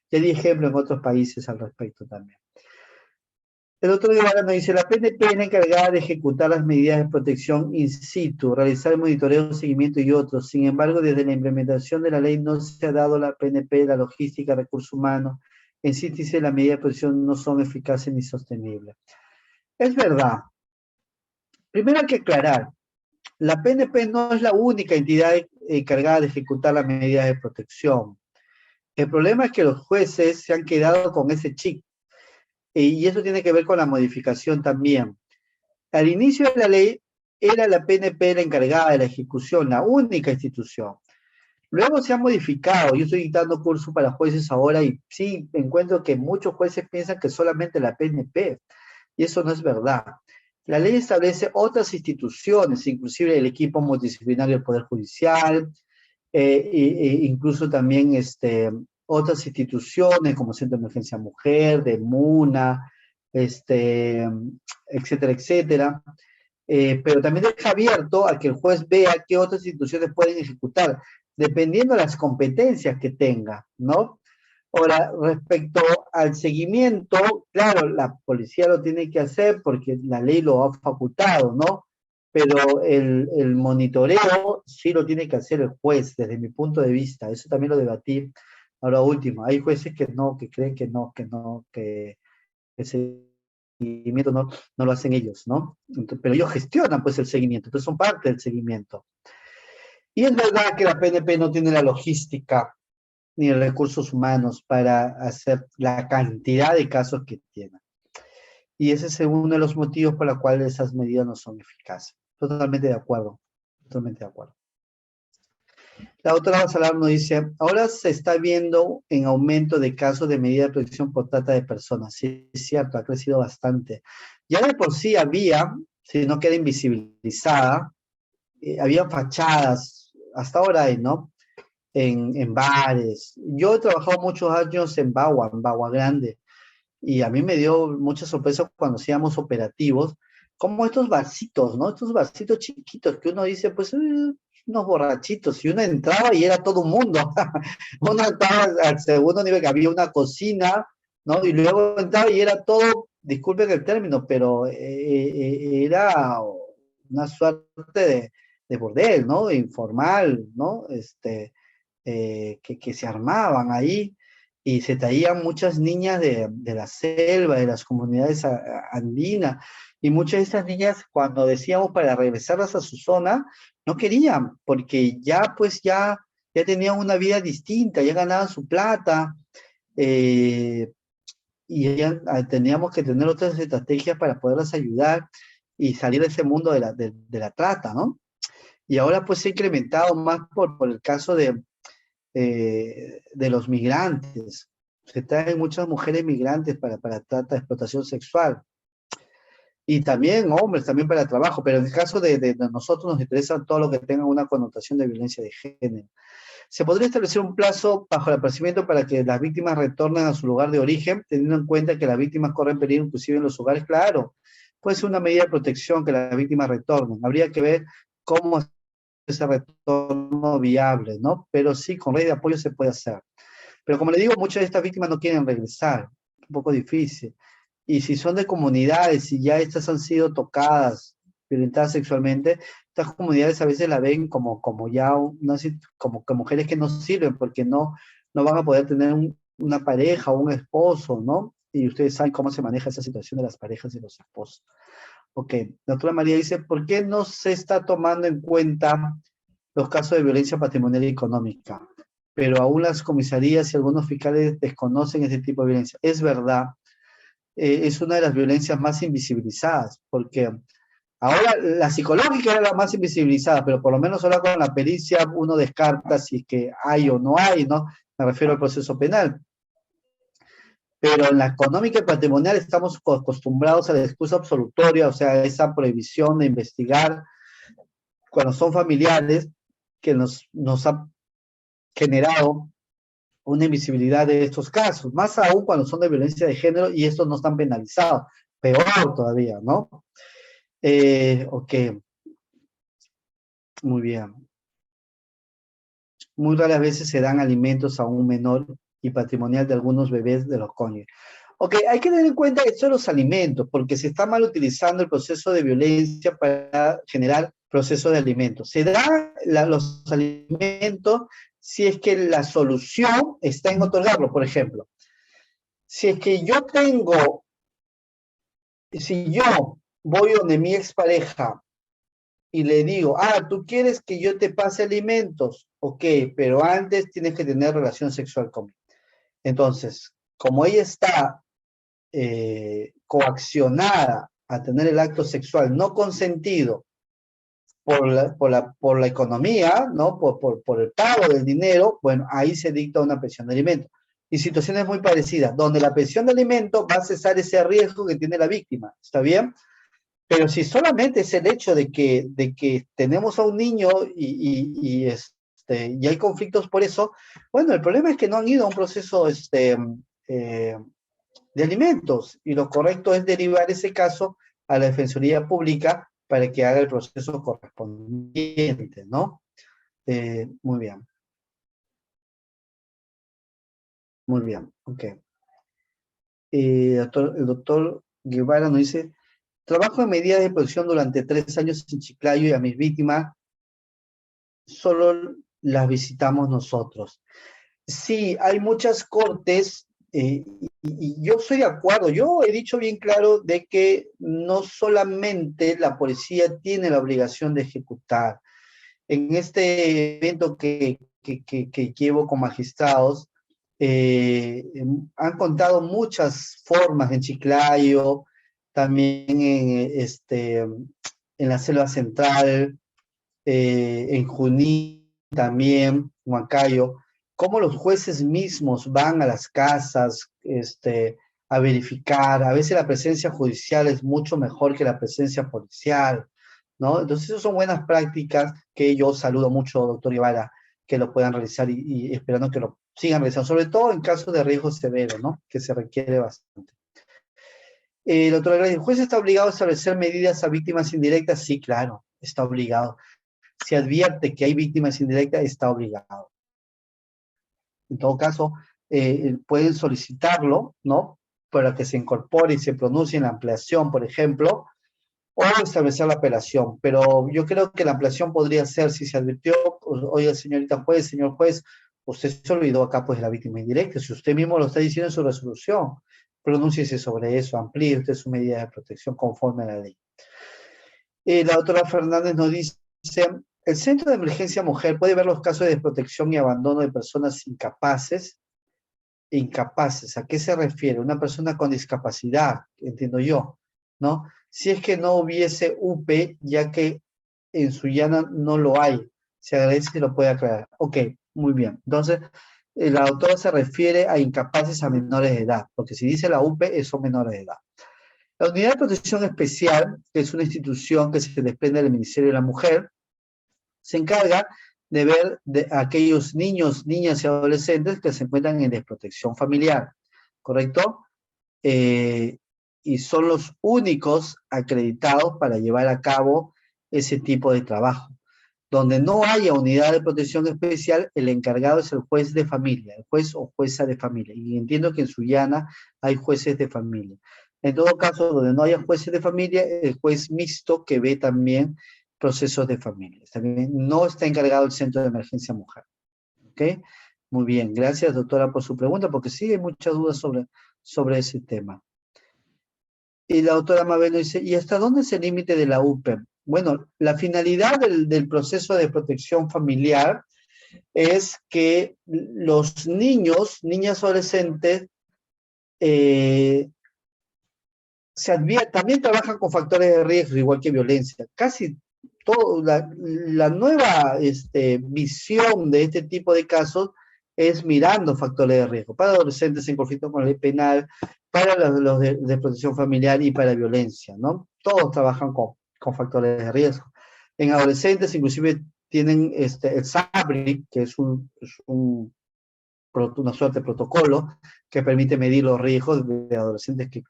Ya di ejemplo en otros países al respecto también. El otro día nos dice, la PNP es la encargada de ejecutar las medidas de protección in situ, realizar el monitoreo, seguimiento y otros. Sin embargo, desde la implementación de la ley no se ha dado a la PNP la logística, recursos humanos. En síntesis, las medidas de protección no son eficaces ni sostenibles. Es verdad. Primero hay que aclarar, la PNP no es la única entidad encargada de ejecutar las medidas de protección. El problema es que los jueces se han quedado con ese chip. Y eso tiene que ver con la modificación también. Al inicio de la ley, era la PNP la encargada de la ejecución, la única institución. Luego se ha modificado. Yo estoy dictando curso para jueces ahora y sí encuentro que muchos jueces piensan que solamente la PNP. Y eso no es verdad. La ley establece otras instituciones, inclusive el equipo multidisciplinario del Poder Judicial, incluso también otras instituciones como Centro de Emergencia Mujer, de MUNA, etcétera, etcétera. Pero también deja abierto a que el juez vea qué otras instituciones pueden ejecutar, dependiendo de las competencias que tenga, ¿no? Ahora, respecto al seguimiento, claro, la policía lo tiene que hacer porque la ley lo ha facultado, ¿no? Pero el monitoreo sí lo tiene que hacer el juez, desde mi punto de vista. Eso también lo debatí ahora último. Hay jueces que no, que creen que ese seguimiento no lo hacen ellos, ¿no? Entonces, pero ellos gestionan pues el seguimiento, entonces son parte del seguimiento. Y es verdad que la PNP no tiene la logística ni recursos humanos para hacer la cantidad de casos que tiene. Y ese es uno de los motivos por los cuales esas medidas no son eficaces. Totalmente de acuerdo, totalmente de acuerdo. La doctora Salar nos dice, ahora se está viendo en aumento de casos de medida de protección por trata de personas. Sí, es cierto, ha crecido bastante. Ya de por sí había, si no queda invisibilizada, había fachadas, hasta ahora hay, ¿no? En bares. Yo he trabajado muchos años en Bagua Grande, y a mí me dio mucha sorpresa cuando hacíamos operativos, como estos barcitos, ¿no? Estos barcitos chiquitos que uno dice, pues, unos borrachitos, y uno entraba y era todo un mundo. Uno entraba al segundo nivel, que había una cocina, ¿no? Y luego entraba y era todo, disculpen el término, pero era una suerte de bordel, ¿no? Informal, ¿no? Que se armaban ahí y se traían muchas niñas de la selva, de las comunidades andinas, y muchas de estas niñas, cuando decíamos para regresarlas a su zona, no querían, porque ya pues ya tenían una vida distinta, ya ganaban su plata, eh, y ya teníamos que tener otras estrategias para poderlas ayudar y salir de ese mundo de la trata, ¿no? Y ahora pues se ha incrementado más por el caso de los migrantes. Se traen muchas mujeres migrantes para trata de explotación sexual. Y también hombres, también para trabajo, pero en el caso de nosotros nos interesa todo lo que tenga una connotación de violencia de género. ¿Se podría establecer un plazo bajo el apercibimiento para que las víctimas retornen a su lugar de origen, teniendo en cuenta que las víctimas corren peligro inclusive en los hogares? Claro, puede ser una medida de protección que las víctimas retornen. Habría que ver cómo es ese retorno viable, ¿no? Pero sí, con red de apoyo se puede hacer. Pero como le digo, muchas de estas víctimas no quieren regresar, un poco difícil. Y si son de comunidades y ya estas han sido tocadas, violentadas sexualmente, estas comunidades a veces la ven como ya como que mujeres que no sirven porque no van a poder tener una pareja o un esposo, ¿no? Y ustedes saben cómo se maneja esa situación de las parejas y los esposos. Ok, la doctora María dice, ¿por qué no se está tomando en cuenta los casos de violencia patrimonial y económica? Pero aún las comisarías y algunos fiscales desconocen ese tipo de violencia. Es verdad, es una de las violencias más invisibilizadas, porque ahora la psicológica era la más invisibilizada, pero por lo menos ahora con la pericia uno descarta si es que hay o no hay, ¿no? Me refiero al proceso penal. Pero en la económica y patrimonial estamos acostumbrados a la excusa absolutoria, o sea, esa prohibición de investigar cuando son familiares que nos ha generado una invisibilidad de estos casos, más aún cuando son de violencia de género y estos no están penalizados, peor todavía, ¿no? Ok, muy bien. Muy raras veces se dan alimentos a un menor y patrimonial de algunos bebés de los cónyuges. Ok, hay que tener en cuenta esto de los alimentos, porque se está mal utilizando el proceso de violencia para generar proceso de alimentos. Se da los alimentos si es que la solución está en otorgarlo, por ejemplo. Si es que si yo voy donde mi expareja y le digo, tú quieres que yo te pase alimentos, ok, pero antes tienes que tener relación sexual conmigo. Entonces, como ella está coaccionada a tener el acto sexual no consentido por la economía, ¿no? Por el pago del dinero, bueno, ahí se dicta una pensión de alimentos. Y situaciones muy parecidas, donde la pensión de alimentos va a cesar ese riesgo que tiene la víctima, ¿está bien? Pero si solamente es el hecho de que tenemos a un niño y hay conflictos por eso, bueno, el problema es que no han ido a un proceso eh, de alimentos y lo correcto es derivar ese caso a la Defensoría Pública para que haga el proceso correspondiente, ¿no? Muy bien, muy bien, ok. El doctor Guevara nos dice, trabajo en medidas de protección durante 3 años en Chiclayo y a mis víctimas solo las visitamos nosotros. Sí, hay muchas cortes y yo estoy de acuerdo. Yo he dicho bien claro de que no solamente la policía tiene la obligación de ejecutar. En este evento que llevo con magistrados, han contado muchas formas en Chiclayo, también en la Selva Central, en Junín, también, Huancayo, cómo los jueces mismos van a las casas, a verificar. A veces la presencia judicial es mucho mejor que la presencia policial, ¿no? Entonces, esas son buenas prácticas que yo saludo mucho, doctor Guevara, que lo puedan realizar y esperando que lo sigan realizando, sobre todo en casos de riesgo severo, ¿no? Que se requiere bastante. Doctor, ¿el juez está obligado a establecer medidas a víctimas indirectas? Sí, claro, está obligado. Si advierte que hay víctimas indirectas, está obligado. En todo caso, pueden solicitarlo, ¿no? Para que se incorpore y se pronuncie en la ampliación, por ejemplo, o establecer la apelación. Pero yo creo que la ampliación podría ser, si se advirtió, oiga, señorita juez, señor juez, usted se olvidó acá pues de la víctima indirecta. Si usted mismo lo está diciendo en su resolución, pronúnciese sobre eso, amplíe usted su medida de protección conforme a la ley. La doctora Fernández nos dice, ¿el Centro de Emergencia Mujer puede ver los casos de desprotección y abandono de personas incapaces? Incapaces, ¿a qué se refiere? Una persona con discapacidad, entiendo yo, ¿no? Si es que no hubiese UPE, ya que en Sullana no lo hay, se agradece si lo puede aclarar. Ok, muy bien. Entonces, la doctora se refiere a incapaces a menores de edad, porque si dice la UPE, son menores de edad. La Unidad de Protección Especial, que es una institución que se desprende del Ministerio de la Mujer, se encarga de ver de aquellos niños, niñas y adolescentes que se encuentran en desprotección familiar, ¿correcto? Y son los únicos acreditados para llevar a cabo ese tipo de trabajo. Donde no haya unidad de protección especial, el encargado es el juez de familia, el juez o jueza de familia. Y entiendo que en Sullana hay jueces de familia. En todo caso, donde no haya jueces de familia, el juez mixto que ve también procesos de familia. También no está encargado el Centro de Emergencia Mujer. ¿Ok? Muy bien, gracias doctora por su pregunta, porque sí hay muchas dudas sobre ese tema. Y la doctora Mabel dice, ¿y hasta dónde es el límite de la UPE? Bueno, la finalidad del proceso de protección familiar es que los niños, niñas adolescentes, también trabajan con factores de riesgo, igual que violencia. Casi toda la nueva visión de este tipo de casos es mirando factores de riesgo para adolescentes en conflicto con la ley penal, para los de protección familiar y para violencia, ¿no? Todos trabajan con factores de riesgo. En adolescentes inclusive tienen el SABRI, que es una suerte de protocolo que permite medir los riesgos de adolescentes que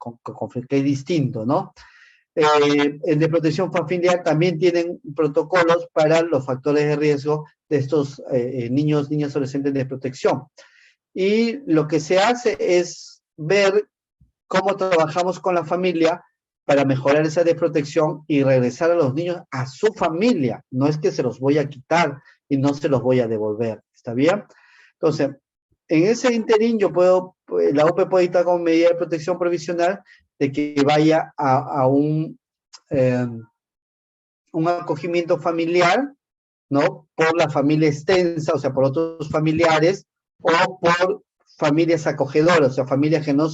es distinto, ¿no? El de protección familiar también tienen protocolos para los factores de riesgo de estos niños, niñas, adolescentes de protección. Y lo que se hace es ver cómo trabajamos con la familia para mejorar esa desprotección y regresar a los niños a su familia. No es que se los voy a quitar y no se los voy a devolver. ¿Está bien? Entonces, en ese interín la OPE puede estar con medida de protección provisional de que vaya a un acogimiento familiar, ¿no? Por la familia extensa, o sea, por otros familiares, o por familias acogedoras, o sea, familias que no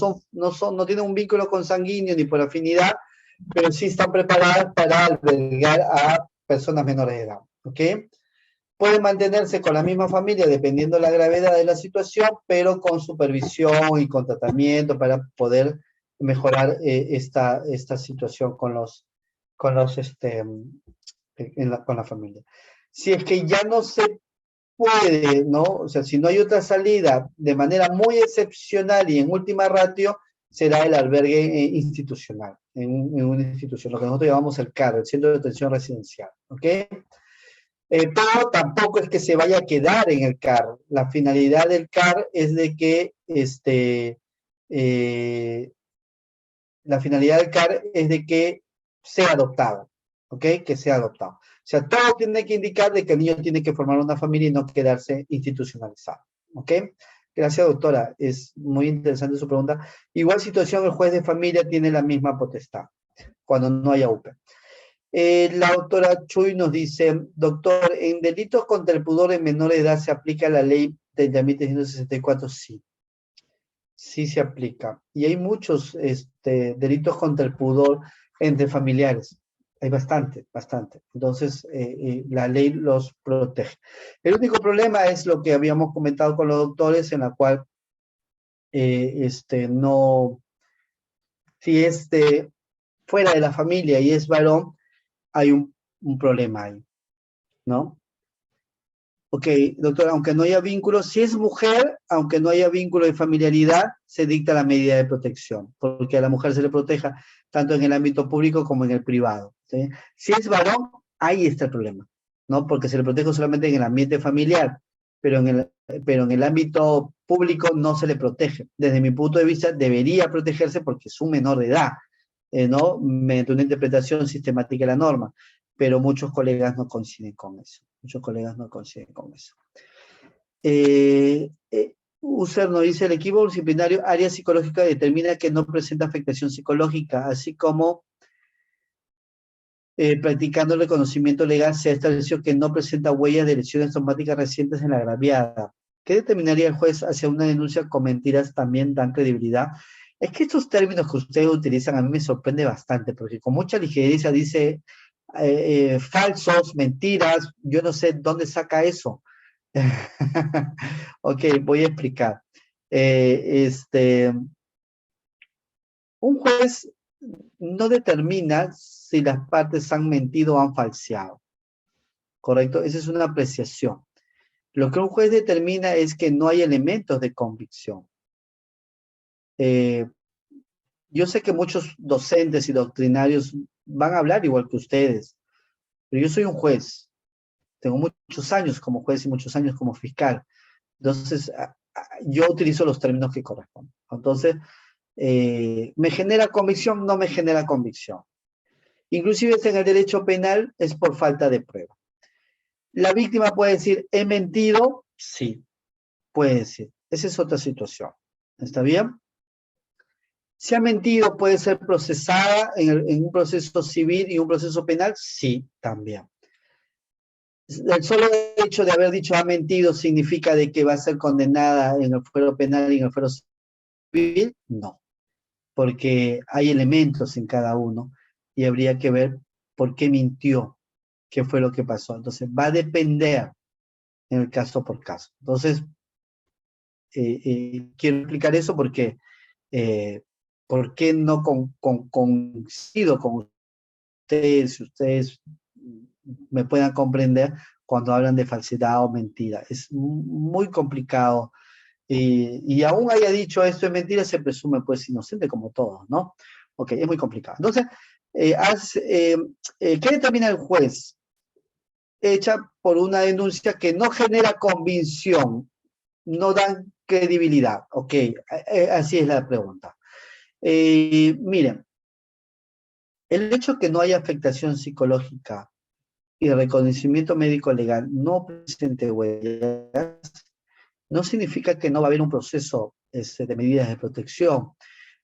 tienen un vínculo consanguíneo ni por afinidad, pero sí están preparadas para albergar a personas menores de edad, ¿ok? Puede mantenerse con la misma familia dependiendo de la gravedad de la situación, pero con supervisión y con tratamiento para poder mejorar esta situación con la familia. Si es que ya no se puede, ¿no? O sea, si no hay otra salida de manera muy excepcional y en última ratio, será el albergue institucional, en una institución, lo que nosotros llamamos el CAR, el Centro de Atención Residencial, ¿ok? Pero tampoco es que se vaya a quedar en el CAR. La finalidad del CAR es de que sea adoptado, ¿ok? Que sea adoptado. O sea, todo tiene que indicar de que el niño tiene que formar una familia y no quedarse institucionalizado, ¿ok? Gracias, doctora. Es muy interesante su pregunta. Igual situación, el juez de familia tiene la misma potestad cuando no haya UPE. La doctora Chuy nos dice, doctor, ¿en delitos contra el pudor en menor edad se aplica la ley 30.364? Sí. Sí se aplica. Y hay muchos delitos contra el pudor entre familiares. Hay bastante, bastante. Entonces, la ley los protege. El único problema es lo que habíamos comentado con los doctores, en la cual no, si es fuera de la familia y es varón, hay un problema ahí, ¿no? Ok, doctor, aunque no haya vínculo, si es mujer, aunque no haya vínculo de familiaridad, se dicta la medida de protección, porque a la mujer se le proteja tanto en el ámbito público como en el privado, ¿sí? Si es varón, ahí está el problema, ¿no? Porque se le protege solamente en el ambiente familiar, pero en el ámbito público no se le protege. Desde mi punto de vista, debería protegerse porque es un menor de edad, ¿no? Mediante una interpretación sistemática de la norma, pero muchos colegas no coinciden con eso. Muchos colegas no coinciden con eso. User nos dice, el equipo disciplinario área psicológica determina que no presenta afectación psicológica, así como practicando el reconocimiento legal se ha establecido que no presenta huellas de lesiones traumáticas recientes en la agraviada. ¿Qué determinaría el juez hacia una denuncia con mentiras también dan credibilidad? Es que estos términos que ustedes utilizan a mí me sorprende bastante, porque con mucha ligereza dice falsos, mentiras, yo no sé dónde saca eso. Ok, voy a explicar. Un juez no determina si las partes han mentido o han falseado, ¿correcto? Esa es una apreciación. Lo que un juez determina es que no hay elementos de convicción. Yo sé que muchos docentes y doctrinarios van a hablar igual que ustedes, pero yo soy un juez. Tengo muchos años como juez y muchos años como fiscal. Entonces, yo utilizo los términos que corresponden. Entonces, ¿me genera convicción? No me genera convicción. Inclusive en el derecho penal es por falta de prueba. La víctima puede decir, ¿he mentido? Sí, puede decir. Esa es otra situación. ¿Está bien? Si ha mentido, puede ser procesada en un proceso civil y un proceso penal. Sí, también. El solo hecho de haber dicho ha mentido significa de que va a ser condenada en el fuero penal y en el fuero civil. No, porque hay elementos en cada uno y habría que ver por qué mintió, qué fue lo que pasó. Entonces, va a depender en el caso por caso. Entonces, quiero explicar eso porque, ¿por qué no coincido con ustedes, si ustedes me puedan comprender cuando hablan de falsedad o mentira? Es muy complicado. Y aún haya dicho esto es mentira, se presume pues inocente como todos, ¿no? Ok, es muy complicado. Entonces, ¿qué determina el juez? Hecha por una denuncia que no genera convicción, no dan credibilidad. Ok, así es la pregunta. Miren, el hecho que no haya afectación psicológica y reconocimiento médico legal no presente huellas, no significa que no va a haber un proceso de medidas de protección,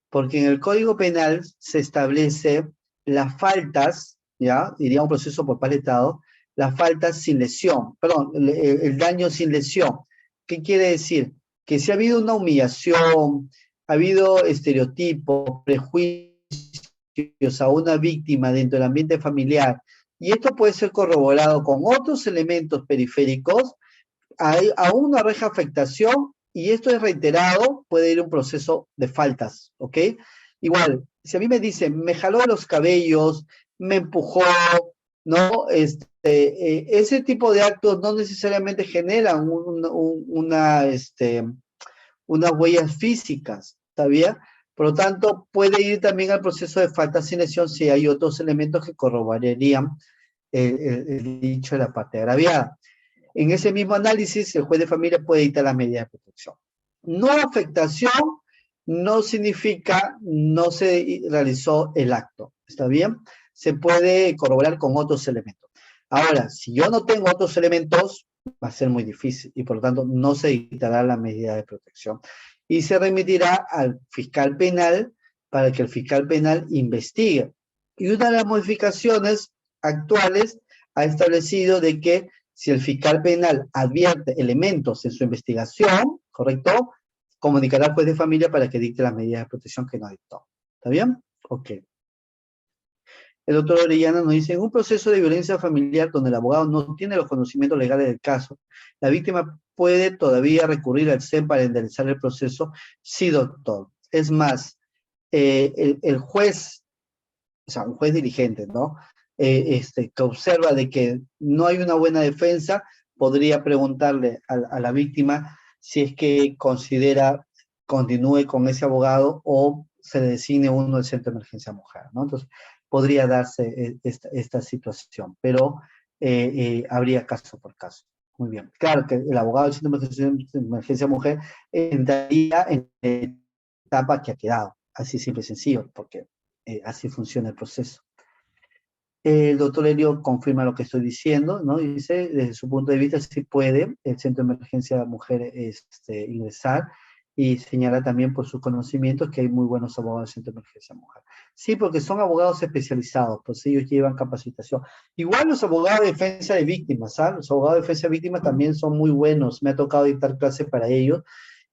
porque en el Código Penal se establece las faltas, ¿ya? Diría un proceso por paletado, las faltas sin lesión, perdón, el daño sin lesión. ¿Qué quiere decir? Que si ha habido una humillación, ha habido estereotipos, prejuicios a una víctima dentro del ambiente familiar, y esto puede ser corroborado con otros elementos periféricos, a una reja afectación, y esto es reiterado, puede ir un proceso de faltas, ¿ok? Igual, si a mí me dicen, me jaló los cabellos, me empujó, ¿no? Ese tipo de actos no necesariamente generan unas huellas físicas, ¿está bien? Por lo tanto, puede ir también al proceso de falta sin lesión si hay otros elementos que corroborarían el dicho de la parte agraviada. En ese mismo análisis, el juez de familia puede dictar las medidas de protección. No afectación no significa no se realizó el acto, ¿está bien? Se puede corroborar con otros elementos. Ahora, si yo no tengo otros elementos, va a ser muy difícil y por lo tanto no se dictará la medida de protección. Y se remitirá al fiscal penal para que el fiscal penal investigue. Y una de las modificaciones actuales ha establecido de que si el fiscal penal advierte elementos en su investigación, ¿correcto? Comunicará al juez de familia para que dicte las medidas de protección que no dictó. ¿Está bien? Ok. El doctor Orellana nos dice, en un proceso de violencia familiar donde el abogado no tiene los conocimientos legales del caso, la víctima puede todavía recurrir al SEM para enderezar el proceso. Sí, doctor. Es más, el juez, o sea, un juez diligente, ¿no? Que observa de que no hay una buena defensa, podría preguntarle a la víctima si es que considera continúe con ese abogado o se le designe uno del Centro de Emergencia Mujer, ¿no? Entonces, podría darse esta situación, pero habría caso por caso. Muy bien. Claro que el abogado del Centro de Emergencia Mujer entraría en la etapa que ha quedado, así simple y sencillo, porque así funciona el proceso. El doctor Helio confirma lo que estoy diciendo, ¿no? Dice, desde su punto de vista, sí puede el Centro de Emergencia Mujer ingresar, y señala también por sus conocimientos que hay muy buenos abogados del Centro de Emergencia Mujer. Sí, porque son abogados especializados, pues ellos llevan capacitación. Igual los abogados de defensa de víctimas, ¿sabes? Los abogados de defensa de víctimas también son muy buenos, me ha tocado dictar clase para ellos,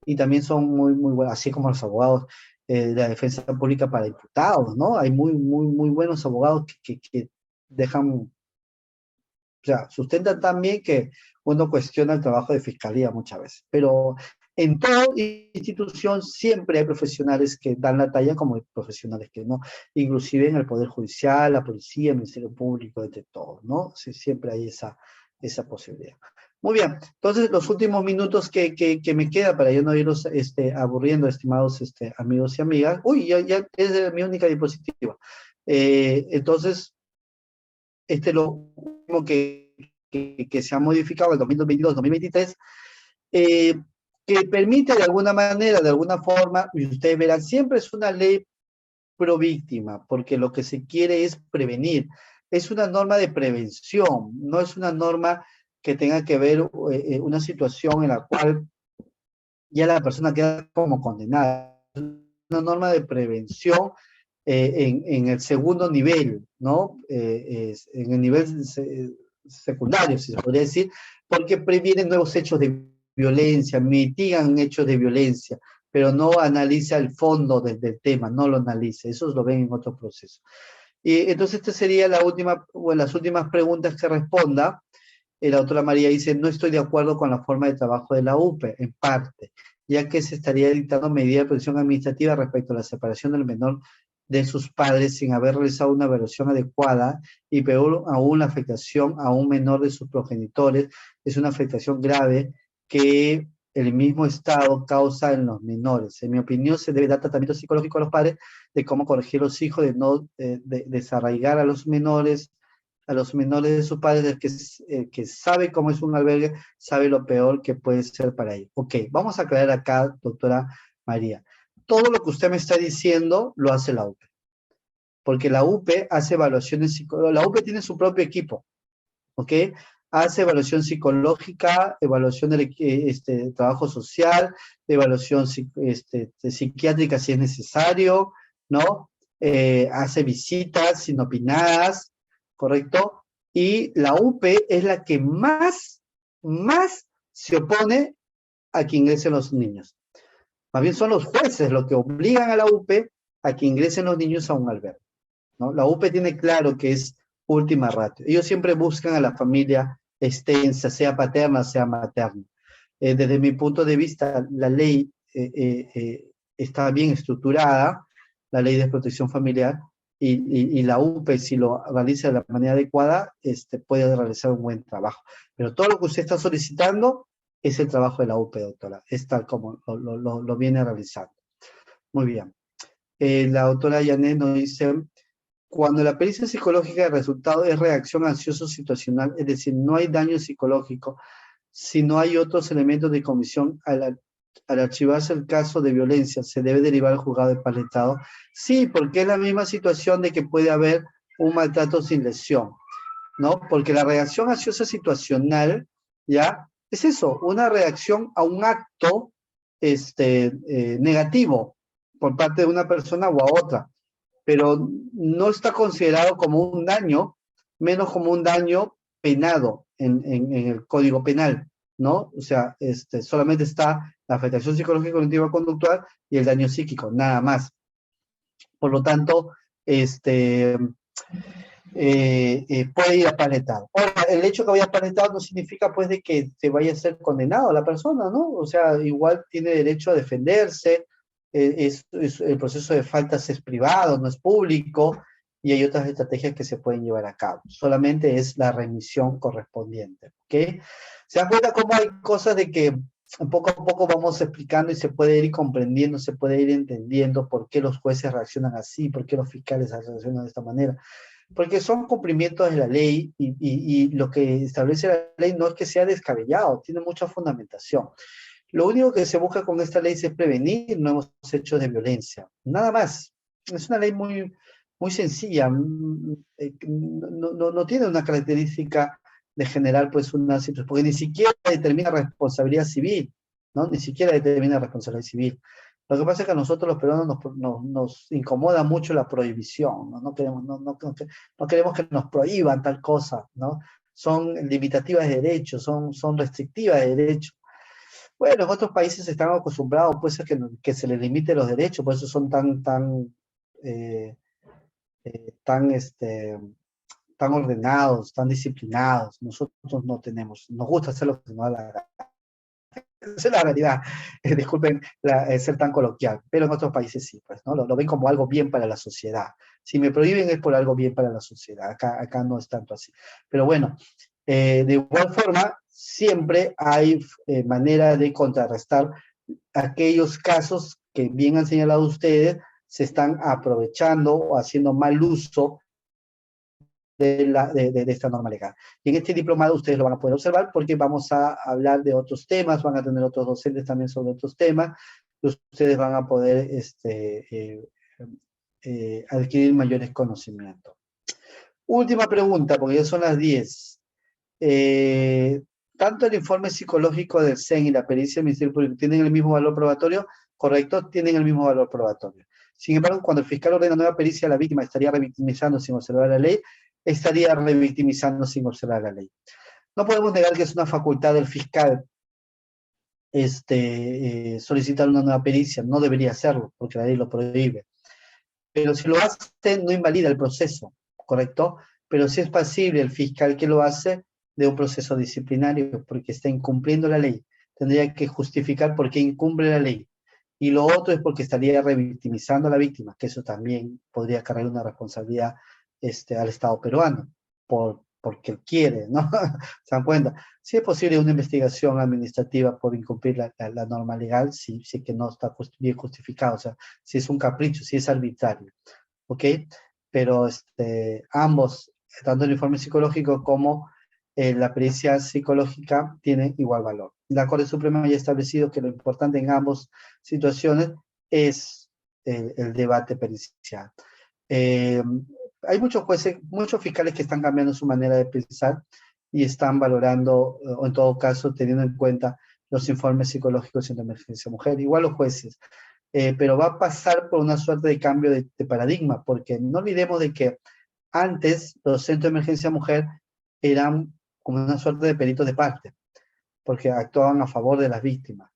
y también son muy, muy buenos, así como los abogados de la defensa pública para imputados, ¿no? Hay muy, muy, muy buenos abogados que dejan, o sea, sustentan también que uno cuestiona el trabajo de fiscalía muchas veces, pero en toda institución siempre hay profesionales que dan la talla como hay profesionales que no, inclusive en el Poder Judicial, la policía, el Ministerio Público, entre todos, ¿no? Sí, siempre hay esa posibilidad. Muy bien, entonces los últimos minutos que me queda para yo no irlos aburriendo, estimados amigos y amigas. Uy, ya es mi única diapositiva. Entonces, lo último que se ha modificado en 2022-2023, que permite de alguna manera, de alguna forma, y ustedes verán, siempre es una ley pro víctima, porque lo que se quiere es prevenir. Es una norma de prevención, no es una norma que tenga que ver una situación en la cual ya la persona queda como condenada. Es una norma de prevención en el segundo nivel, ¿no? En el nivel secundario, si se podría decir, porque previenen nuevos hechos de violencia, mitigan hechos de violencia, pero no analiza el fondo del tema, no lo analiza, eso lo ven en otro proceso. Y entonces esta sería la última, o las últimas preguntas que responda. La doctora María dice, no estoy de acuerdo con la forma de trabajo de la UPE, en parte, ya que se estaría dictando medida de protección administrativa respecto a la separación del menor de sus padres sin haber realizado una evaluación adecuada, y peor aún la afectación a un menor de sus progenitores. Es una afectación grave que el mismo Estado causa en los menores. En mi opinión, se debe dar tratamiento psicológico a los padres de cómo corregir a los hijos, de no desarraigar a los menores de sus padres, que sabe cómo es un albergue, sabe lo peor que puede ser para ellos. Ok, vamos a aclarar acá, doctora María. Todo lo que usted me está diciendo lo hace la UPE, porque la UPE hace evaluaciones psicológicas, la UPE tiene su propio equipo, ¿ok? Hace evaluación psicológica, evaluación de trabajo social, evaluación psiquiátrica si es necesario, ¿no? Hace visitas inopinadas, ¿correcto? Y la UPE es la que más se opone a que ingresen los niños. Más bien son los jueces los que obligan a la UPE a que ingresen los niños a un albergue, ¿no? La UPE tiene claro que es última ratio. Ellos siempre buscan a la familia extensa, sea paterna, sea materna. Desde mi punto de vista, la ley está bien estructurada, la ley de protección familiar, y la UPE, si lo realiza de la manera adecuada, puede realizar un buen trabajo. Pero todo lo que usted está solicitando es el trabajo de la UPE, doctora. Es tal como lo viene realizando. Muy bien. La doctora Yanet nos dice, cuando la pericia psicológica de resultado es reacción ansioso situacional, es decir, no hay daño psicológico, si no hay otros elementos de comisión, al archivarse el caso de violencia, ¿se debe derivar al juzgado de paletado? Sí, porque es la misma situación de que puede haber un maltrato sin lesión, ¿no? Porque la reacción ansiosa situacional, ¿ya? Es eso, una reacción a un acto negativo por parte de una persona o a otra, pero no está considerado como un daño, menos como un daño penado en el Código Penal, ¿no? O sea, solamente está la afectación psicológica cognitiva conductual y el daño psíquico, nada más. Por lo tanto, puede ir aparentado. Ahora, el hecho que vaya aparentado no significa pues de que se vaya a ser condenado la persona, ¿no? O sea, igual tiene derecho a defenderse, el proceso de faltas es privado, no es público, y hay otras estrategias que se pueden llevar a cabo. Solamente es la remisión correspondiente, ¿ok? Se dan cuenta cómo hay cosas de que poco a poco vamos explicando y se puede ir comprendiendo, se puede ir entendiendo por qué los jueces reaccionan así, por qué los fiscales reaccionan de esta manera. Porque son cumplimientos de la ley y lo que establece la ley no es que sea descabellado, tiene mucha fundamentación. Lo único que se busca con esta ley es prevenir nuevos hechos de violencia. Nada más. Es una ley muy sencilla. No tiene una característica de generar pues una situación, porque ni siquiera determina responsabilidad civil, ¿no? Ni siquiera determina responsabilidad civil. Lo que pasa es que a nosotros los peruanos nos incomoda mucho la prohibición, ¿no? No queremos que nos prohíban tal cosa, ¿no? Son limitativas de derechos, son restrictivas de derechos. Bueno, en otros países están acostumbrados pues a que se les limite los derechos, por eso son eh, tan, tan ordenados, tan disciplinados. Nosotros no tenemos, nos gusta hacer lo que nos da la gana. Esa es la realidad. Disculpen ser tan coloquial, pero en otros países sí, pues, ¿no? Lo ven como algo bien para la sociedad. Si me prohíben es por algo bien para la sociedad. Acá no es tanto así. Pero bueno, de igual forma, siempre hay manera de contrarrestar aquellos casos que bien han señalado ustedes, se están aprovechando o haciendo mal uso de esta norma legal. Y en este diplomado ustedes lo van a poder observar porque vamos a hablar de otros temas, van a tener otros docentes también sobre otros temas, ustedes van a poder adquirir mayores conocimientos. Última pregunta, porque ya son las 10. Tanto el informe psicológico del CEN y la pericia del Ministerio Público tienen el mismo valor probatorio, correcto, tienen el mismo valor probatorio. Sin embargo, cuando el fiscal ordena nueva pericia, la víctima estaría revictimizando sin observar la ley, estaría revictimizando sin observar la ley. No podemos negar que es una facultad del fiscal solicitar una nueva pericia, no debería hacerlo, porque la ley lo prohíbe. Pero si lo hace, no invalida el proceso, ¿correcto? Pero sí es pasible el fiscal que lo hace de un proceso disciplinario, porque está incumpliendo la ley. Tendría que justificar por qué incumple la ley. Y lo otro es porque estaría revictimizando a la víctima, que eso también podría cargar una responsabilidad al Estado peruano, porque él quiere, ¿no? ¿Se dan cuenta? Sí es posible una investigación administrativa por incumplir la norma legal, sí que no está bien justificado, o sea, si es un capricho, si es arbitrario, ¿ok? Pero ambos, tanto el informe psicológico como la pericia psicológica, tienen igual valor. La Corte Suprema ya ha establecido que lo importante en ambas situaciones es el debate pericial. Hay muchos jueces, muchos fiscales que están cambiando su manera de pensar y están valorando, o en todo caso, teniendo en cuenta los informes psicológicos en la emergencia mujer, igual los jueces, pero va a pasar por una suerte de cambio de paradigma, porque no olvidemos de que antes los centros de emergencia mujer eran como una suerte de peritos de parte, porque actuaban a favor de las víctimas.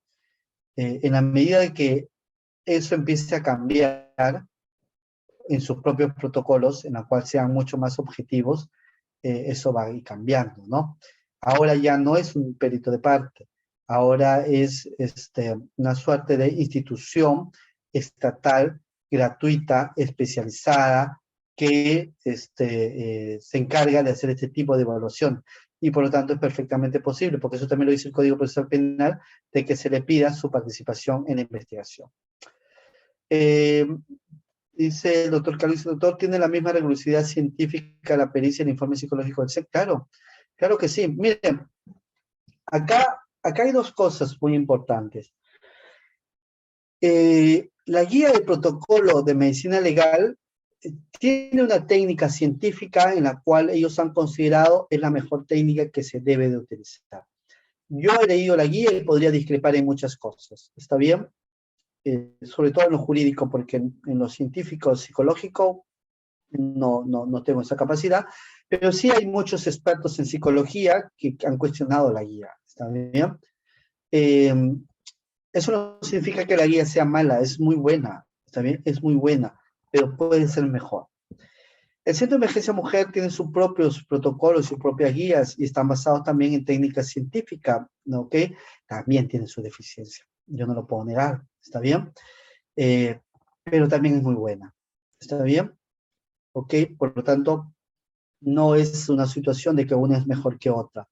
En la medida de que eso empiece a cambiar en sus propios protocolos, en la cual sean mucho más objetivos, eso va a ir cambiando, ¿no? Ahora ya no es un perito de parte, ahora es una suerte de institución estatal, gratuita, especializada, que se encarga de hacer este tipo de evaluación. Y por lo tanto es perfectamente posible, porque eso también lo dice el Código Procesal Penal, de que se le pida su participación en la investigación. Dice el doctor Carlos, el doctor, ¿tiene la misma rigurosidad científica la pericia el informe psicológico del SEC? Claro, claro que sí. Miren, acá hay dos cosas muy importantes. La guía de protocolo de medicina legal tiene una técnica científica en la cual ellos han considerado es la mejor técnica que se debe de utilizar. Yo he leído la guía y podría discrepar en muchas cosas, ¿está bien? Sobre todo en lo jurídico, porque en lo científico, psicológico, no tengo esa capacidad, pero sí hay muchos expertos en psicología que han cuestionado la guía, ¿está bien? Eso no significa que la guía sea mala, es muy buena, ¿está bien? Es muy buena, pero puede ser mejor. El Centro de Emergencia Mujer tiene sus propios protocolos, sus propias guías y están basados también en técnicas científicas, ¿no? ¿Ok? También tiene su deficiencia. Yo no lo puedo negar, ¿está bien? Pero también es muy buena, ¿está bien? ¿Ok? Por lo tanto, no es una situación de que una es mejor que otra.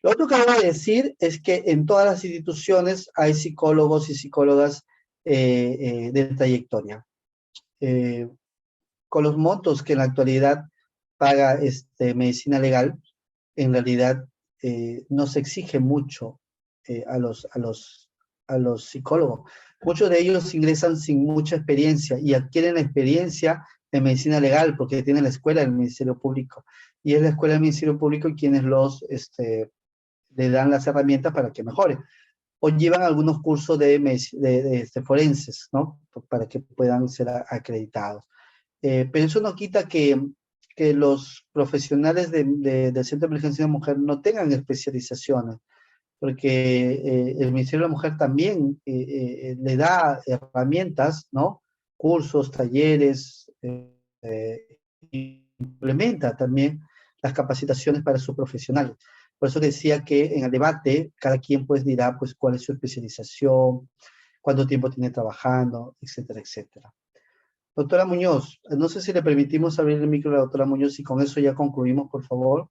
Lo otro que voy a decir es que en todas las instituciones hay psicólogos y psicólogas de trayectoria. Con los montos que en la actualidad paga medicina legal, en realidad no se exige mucho a los psicólogos. Muchos de ellos ingresan sin mucha experiencia y adquieren la experiencia de medicina legal porque tienen la escuela del Ministerio Público. Y es la escuela del Ministerio Público quienes le dan las herramientas para que mejore. O llevan algunos cursos de forenses, ¿no? Para que puedan ser acreditados. Pero eso no quita que los profesionales del Centro de Emergencia de Mujer no tengan especializaciones, porque el Ministerio de la Mujer también le da herramientas, ¿no? Cursos, talleres, implementa también las capacitaciones para sus profesionales. Por eso decía que en el debate cada quien pues dirá pues cuál es su especialización, cuánto tiempo tiene trabajando, etcétera, etcétera. Doctora Muñoz, no sé si le permitimos abrir el micro a la doctora Muñoz y con eso ya concluimos, por favor.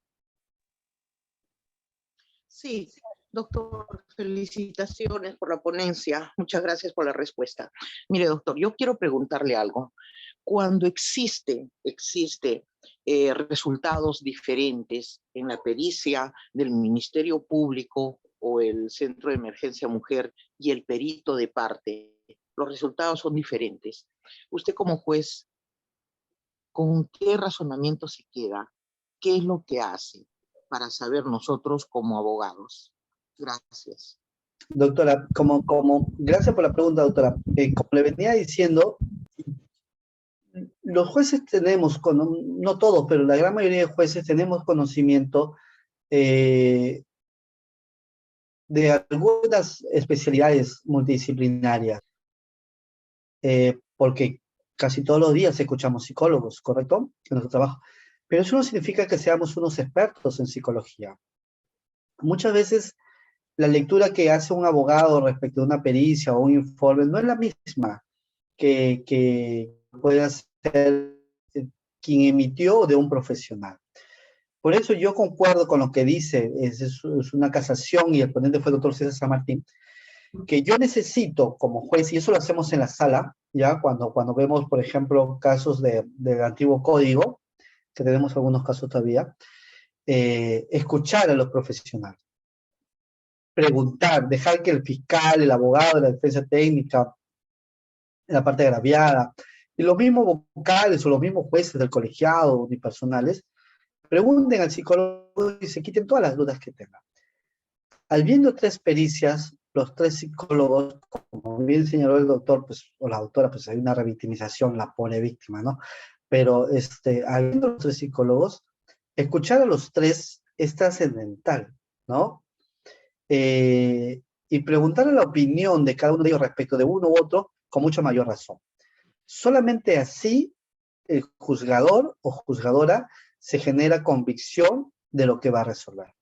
Sí, doctor, felicitaciones por la ponencia. Muchas gracias por la respuesta. Mire, doctor, yo quiero preguntarle algo. Cuando existe resultados diferentes en la pericia del Ministerio Público o el Centro de Emergencia Mujer y el perito de parte, los resultados son diferentes. Usted como juez, ¿con qué razonamiento se queda? ¿Qué es lo que hace para saber nosotros como abogados? Gracias. Doctora, gracias por la pregunta, doctora. Como le venía diciendo, los jueces tenemos, no todos, pero la gran mayoría de jueces tenemos conocimiento de algunas especialidades multidisciplinarias, porque casi todos los días escuchamos psicólogos, ¿correcto? En nuestro trabajo. Pero eso no significa que seamos unos expertos en psicología. Muchas veces la lectura que hace un abogado respecto de una pericia o un informe no es la misma que puede hacer quien emitió de un profesional. Por eso yo concuerdo con lo que dice, es una casación y el ponente fue el doctor César San Martín, que yo necesito como juez, y eso lo hacemos en la sala, ya cuando vemos, por ejemplo, casos del antiguo código, que tenemos algunos casos todavía, escuchar a los profesionales, preguntar, dejar que el fiscal, el abogado, la defensa técnica, la parte agraviada, y los mismos vocales o los mismos jueces del colegiado unipersonales, pregunten al psicólogo y se quiten todas las dudas que tengan. Al viendo tres pericias, los tres psicólogos, como bien señaló el doctor, pues, o la doctora, pues hay una revictimización, la pobre víctima, ¿no? Pero habiendo los tres psicólogos, escuchar a los tres es trascendental, ¿no? Y preguntarle la opinión de cada uno de ellos respecto de uno u otro con mucha mayor razón. Solamente así el juzgador o juzgadora se genera convicción de lo que va a resolver.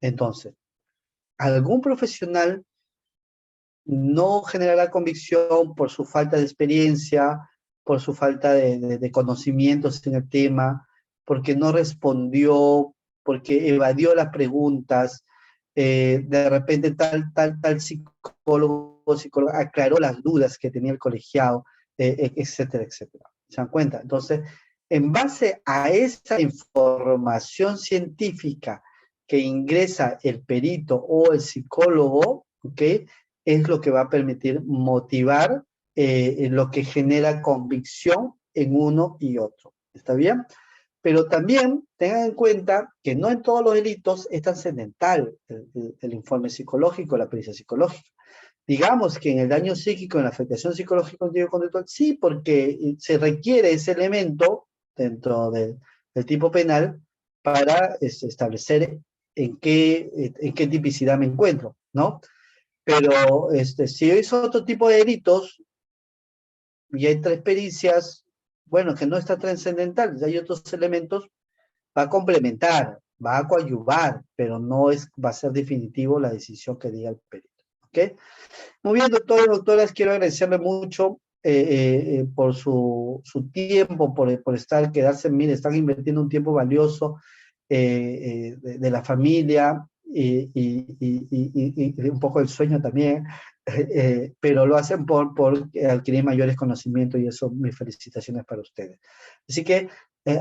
Entonces, algún profesional no generará convicción por su falta de experiencia, por su falta de conocimientos en el tema, porque no respondió, porque evadió las preguntas, de repente tal psicólogo aclaró las dudas que tenía el colegiado, etcétera, etcétera. ¿Se dan cuenta? Entonces, en base a esa información científica que ingresa el perito o el psicólogo, ¿ok? Es lo que va a permitir motivar lo que genera convicción en uno y otro. ¿Está bien? Pero también tengan en cuenta que no en todos los delitos es trascendental el informe psicológico, la pericia psicológica. Digamos que en el daño psíquico, en la afectación psicológica conductual, sí, porque se requiere ese elemento dentro del tipo penal para establecer en qué tipicidad me encuentro, ¿no? Pero si es otro tipo de delitos y hay tres pericias, bueno, que no está trascendental, hay otros elementos, va a complementar, va a coadyuvar, pero no va a ser definitivo la decisión que diga el perito. ¿Ok? Muy bien, doctores y doctoras, quiero agradecerle mucho por su tiempo, por quedarse, mire, están invirtiendo un tiempo valioso de la familia y un poco el sueño también, pero lo hacen por adquirir mayores conocimientos y eso, mis felicitaciones para ustedes. Así que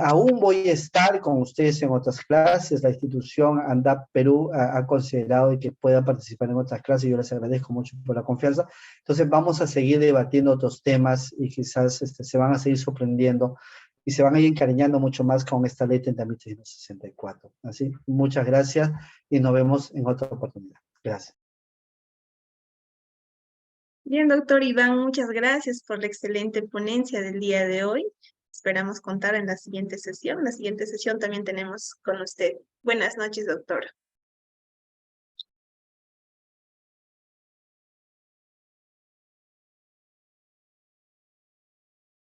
aún voy a estar con ustedes en otras clases. La institución ANDAP Perú ha considerado que puedan participar en otras clases. Yo les agradezco mucho por la confianza. Entonces vamos a seguir debatiendo otros temas y quizás se van a seguir sorprendiendo y se van a ir encariñando mucho más con esta ley 30.364. Así, muchas gracias y nos vemos en otra oportunidad. Gracias. Bien, doctor Iván, muchas gracias por la excelente ponencia del día de hoy. Esperamos contar en la siguiente sesión. La siguiente sesión también tenemos con usted. Buenas noches, doctora.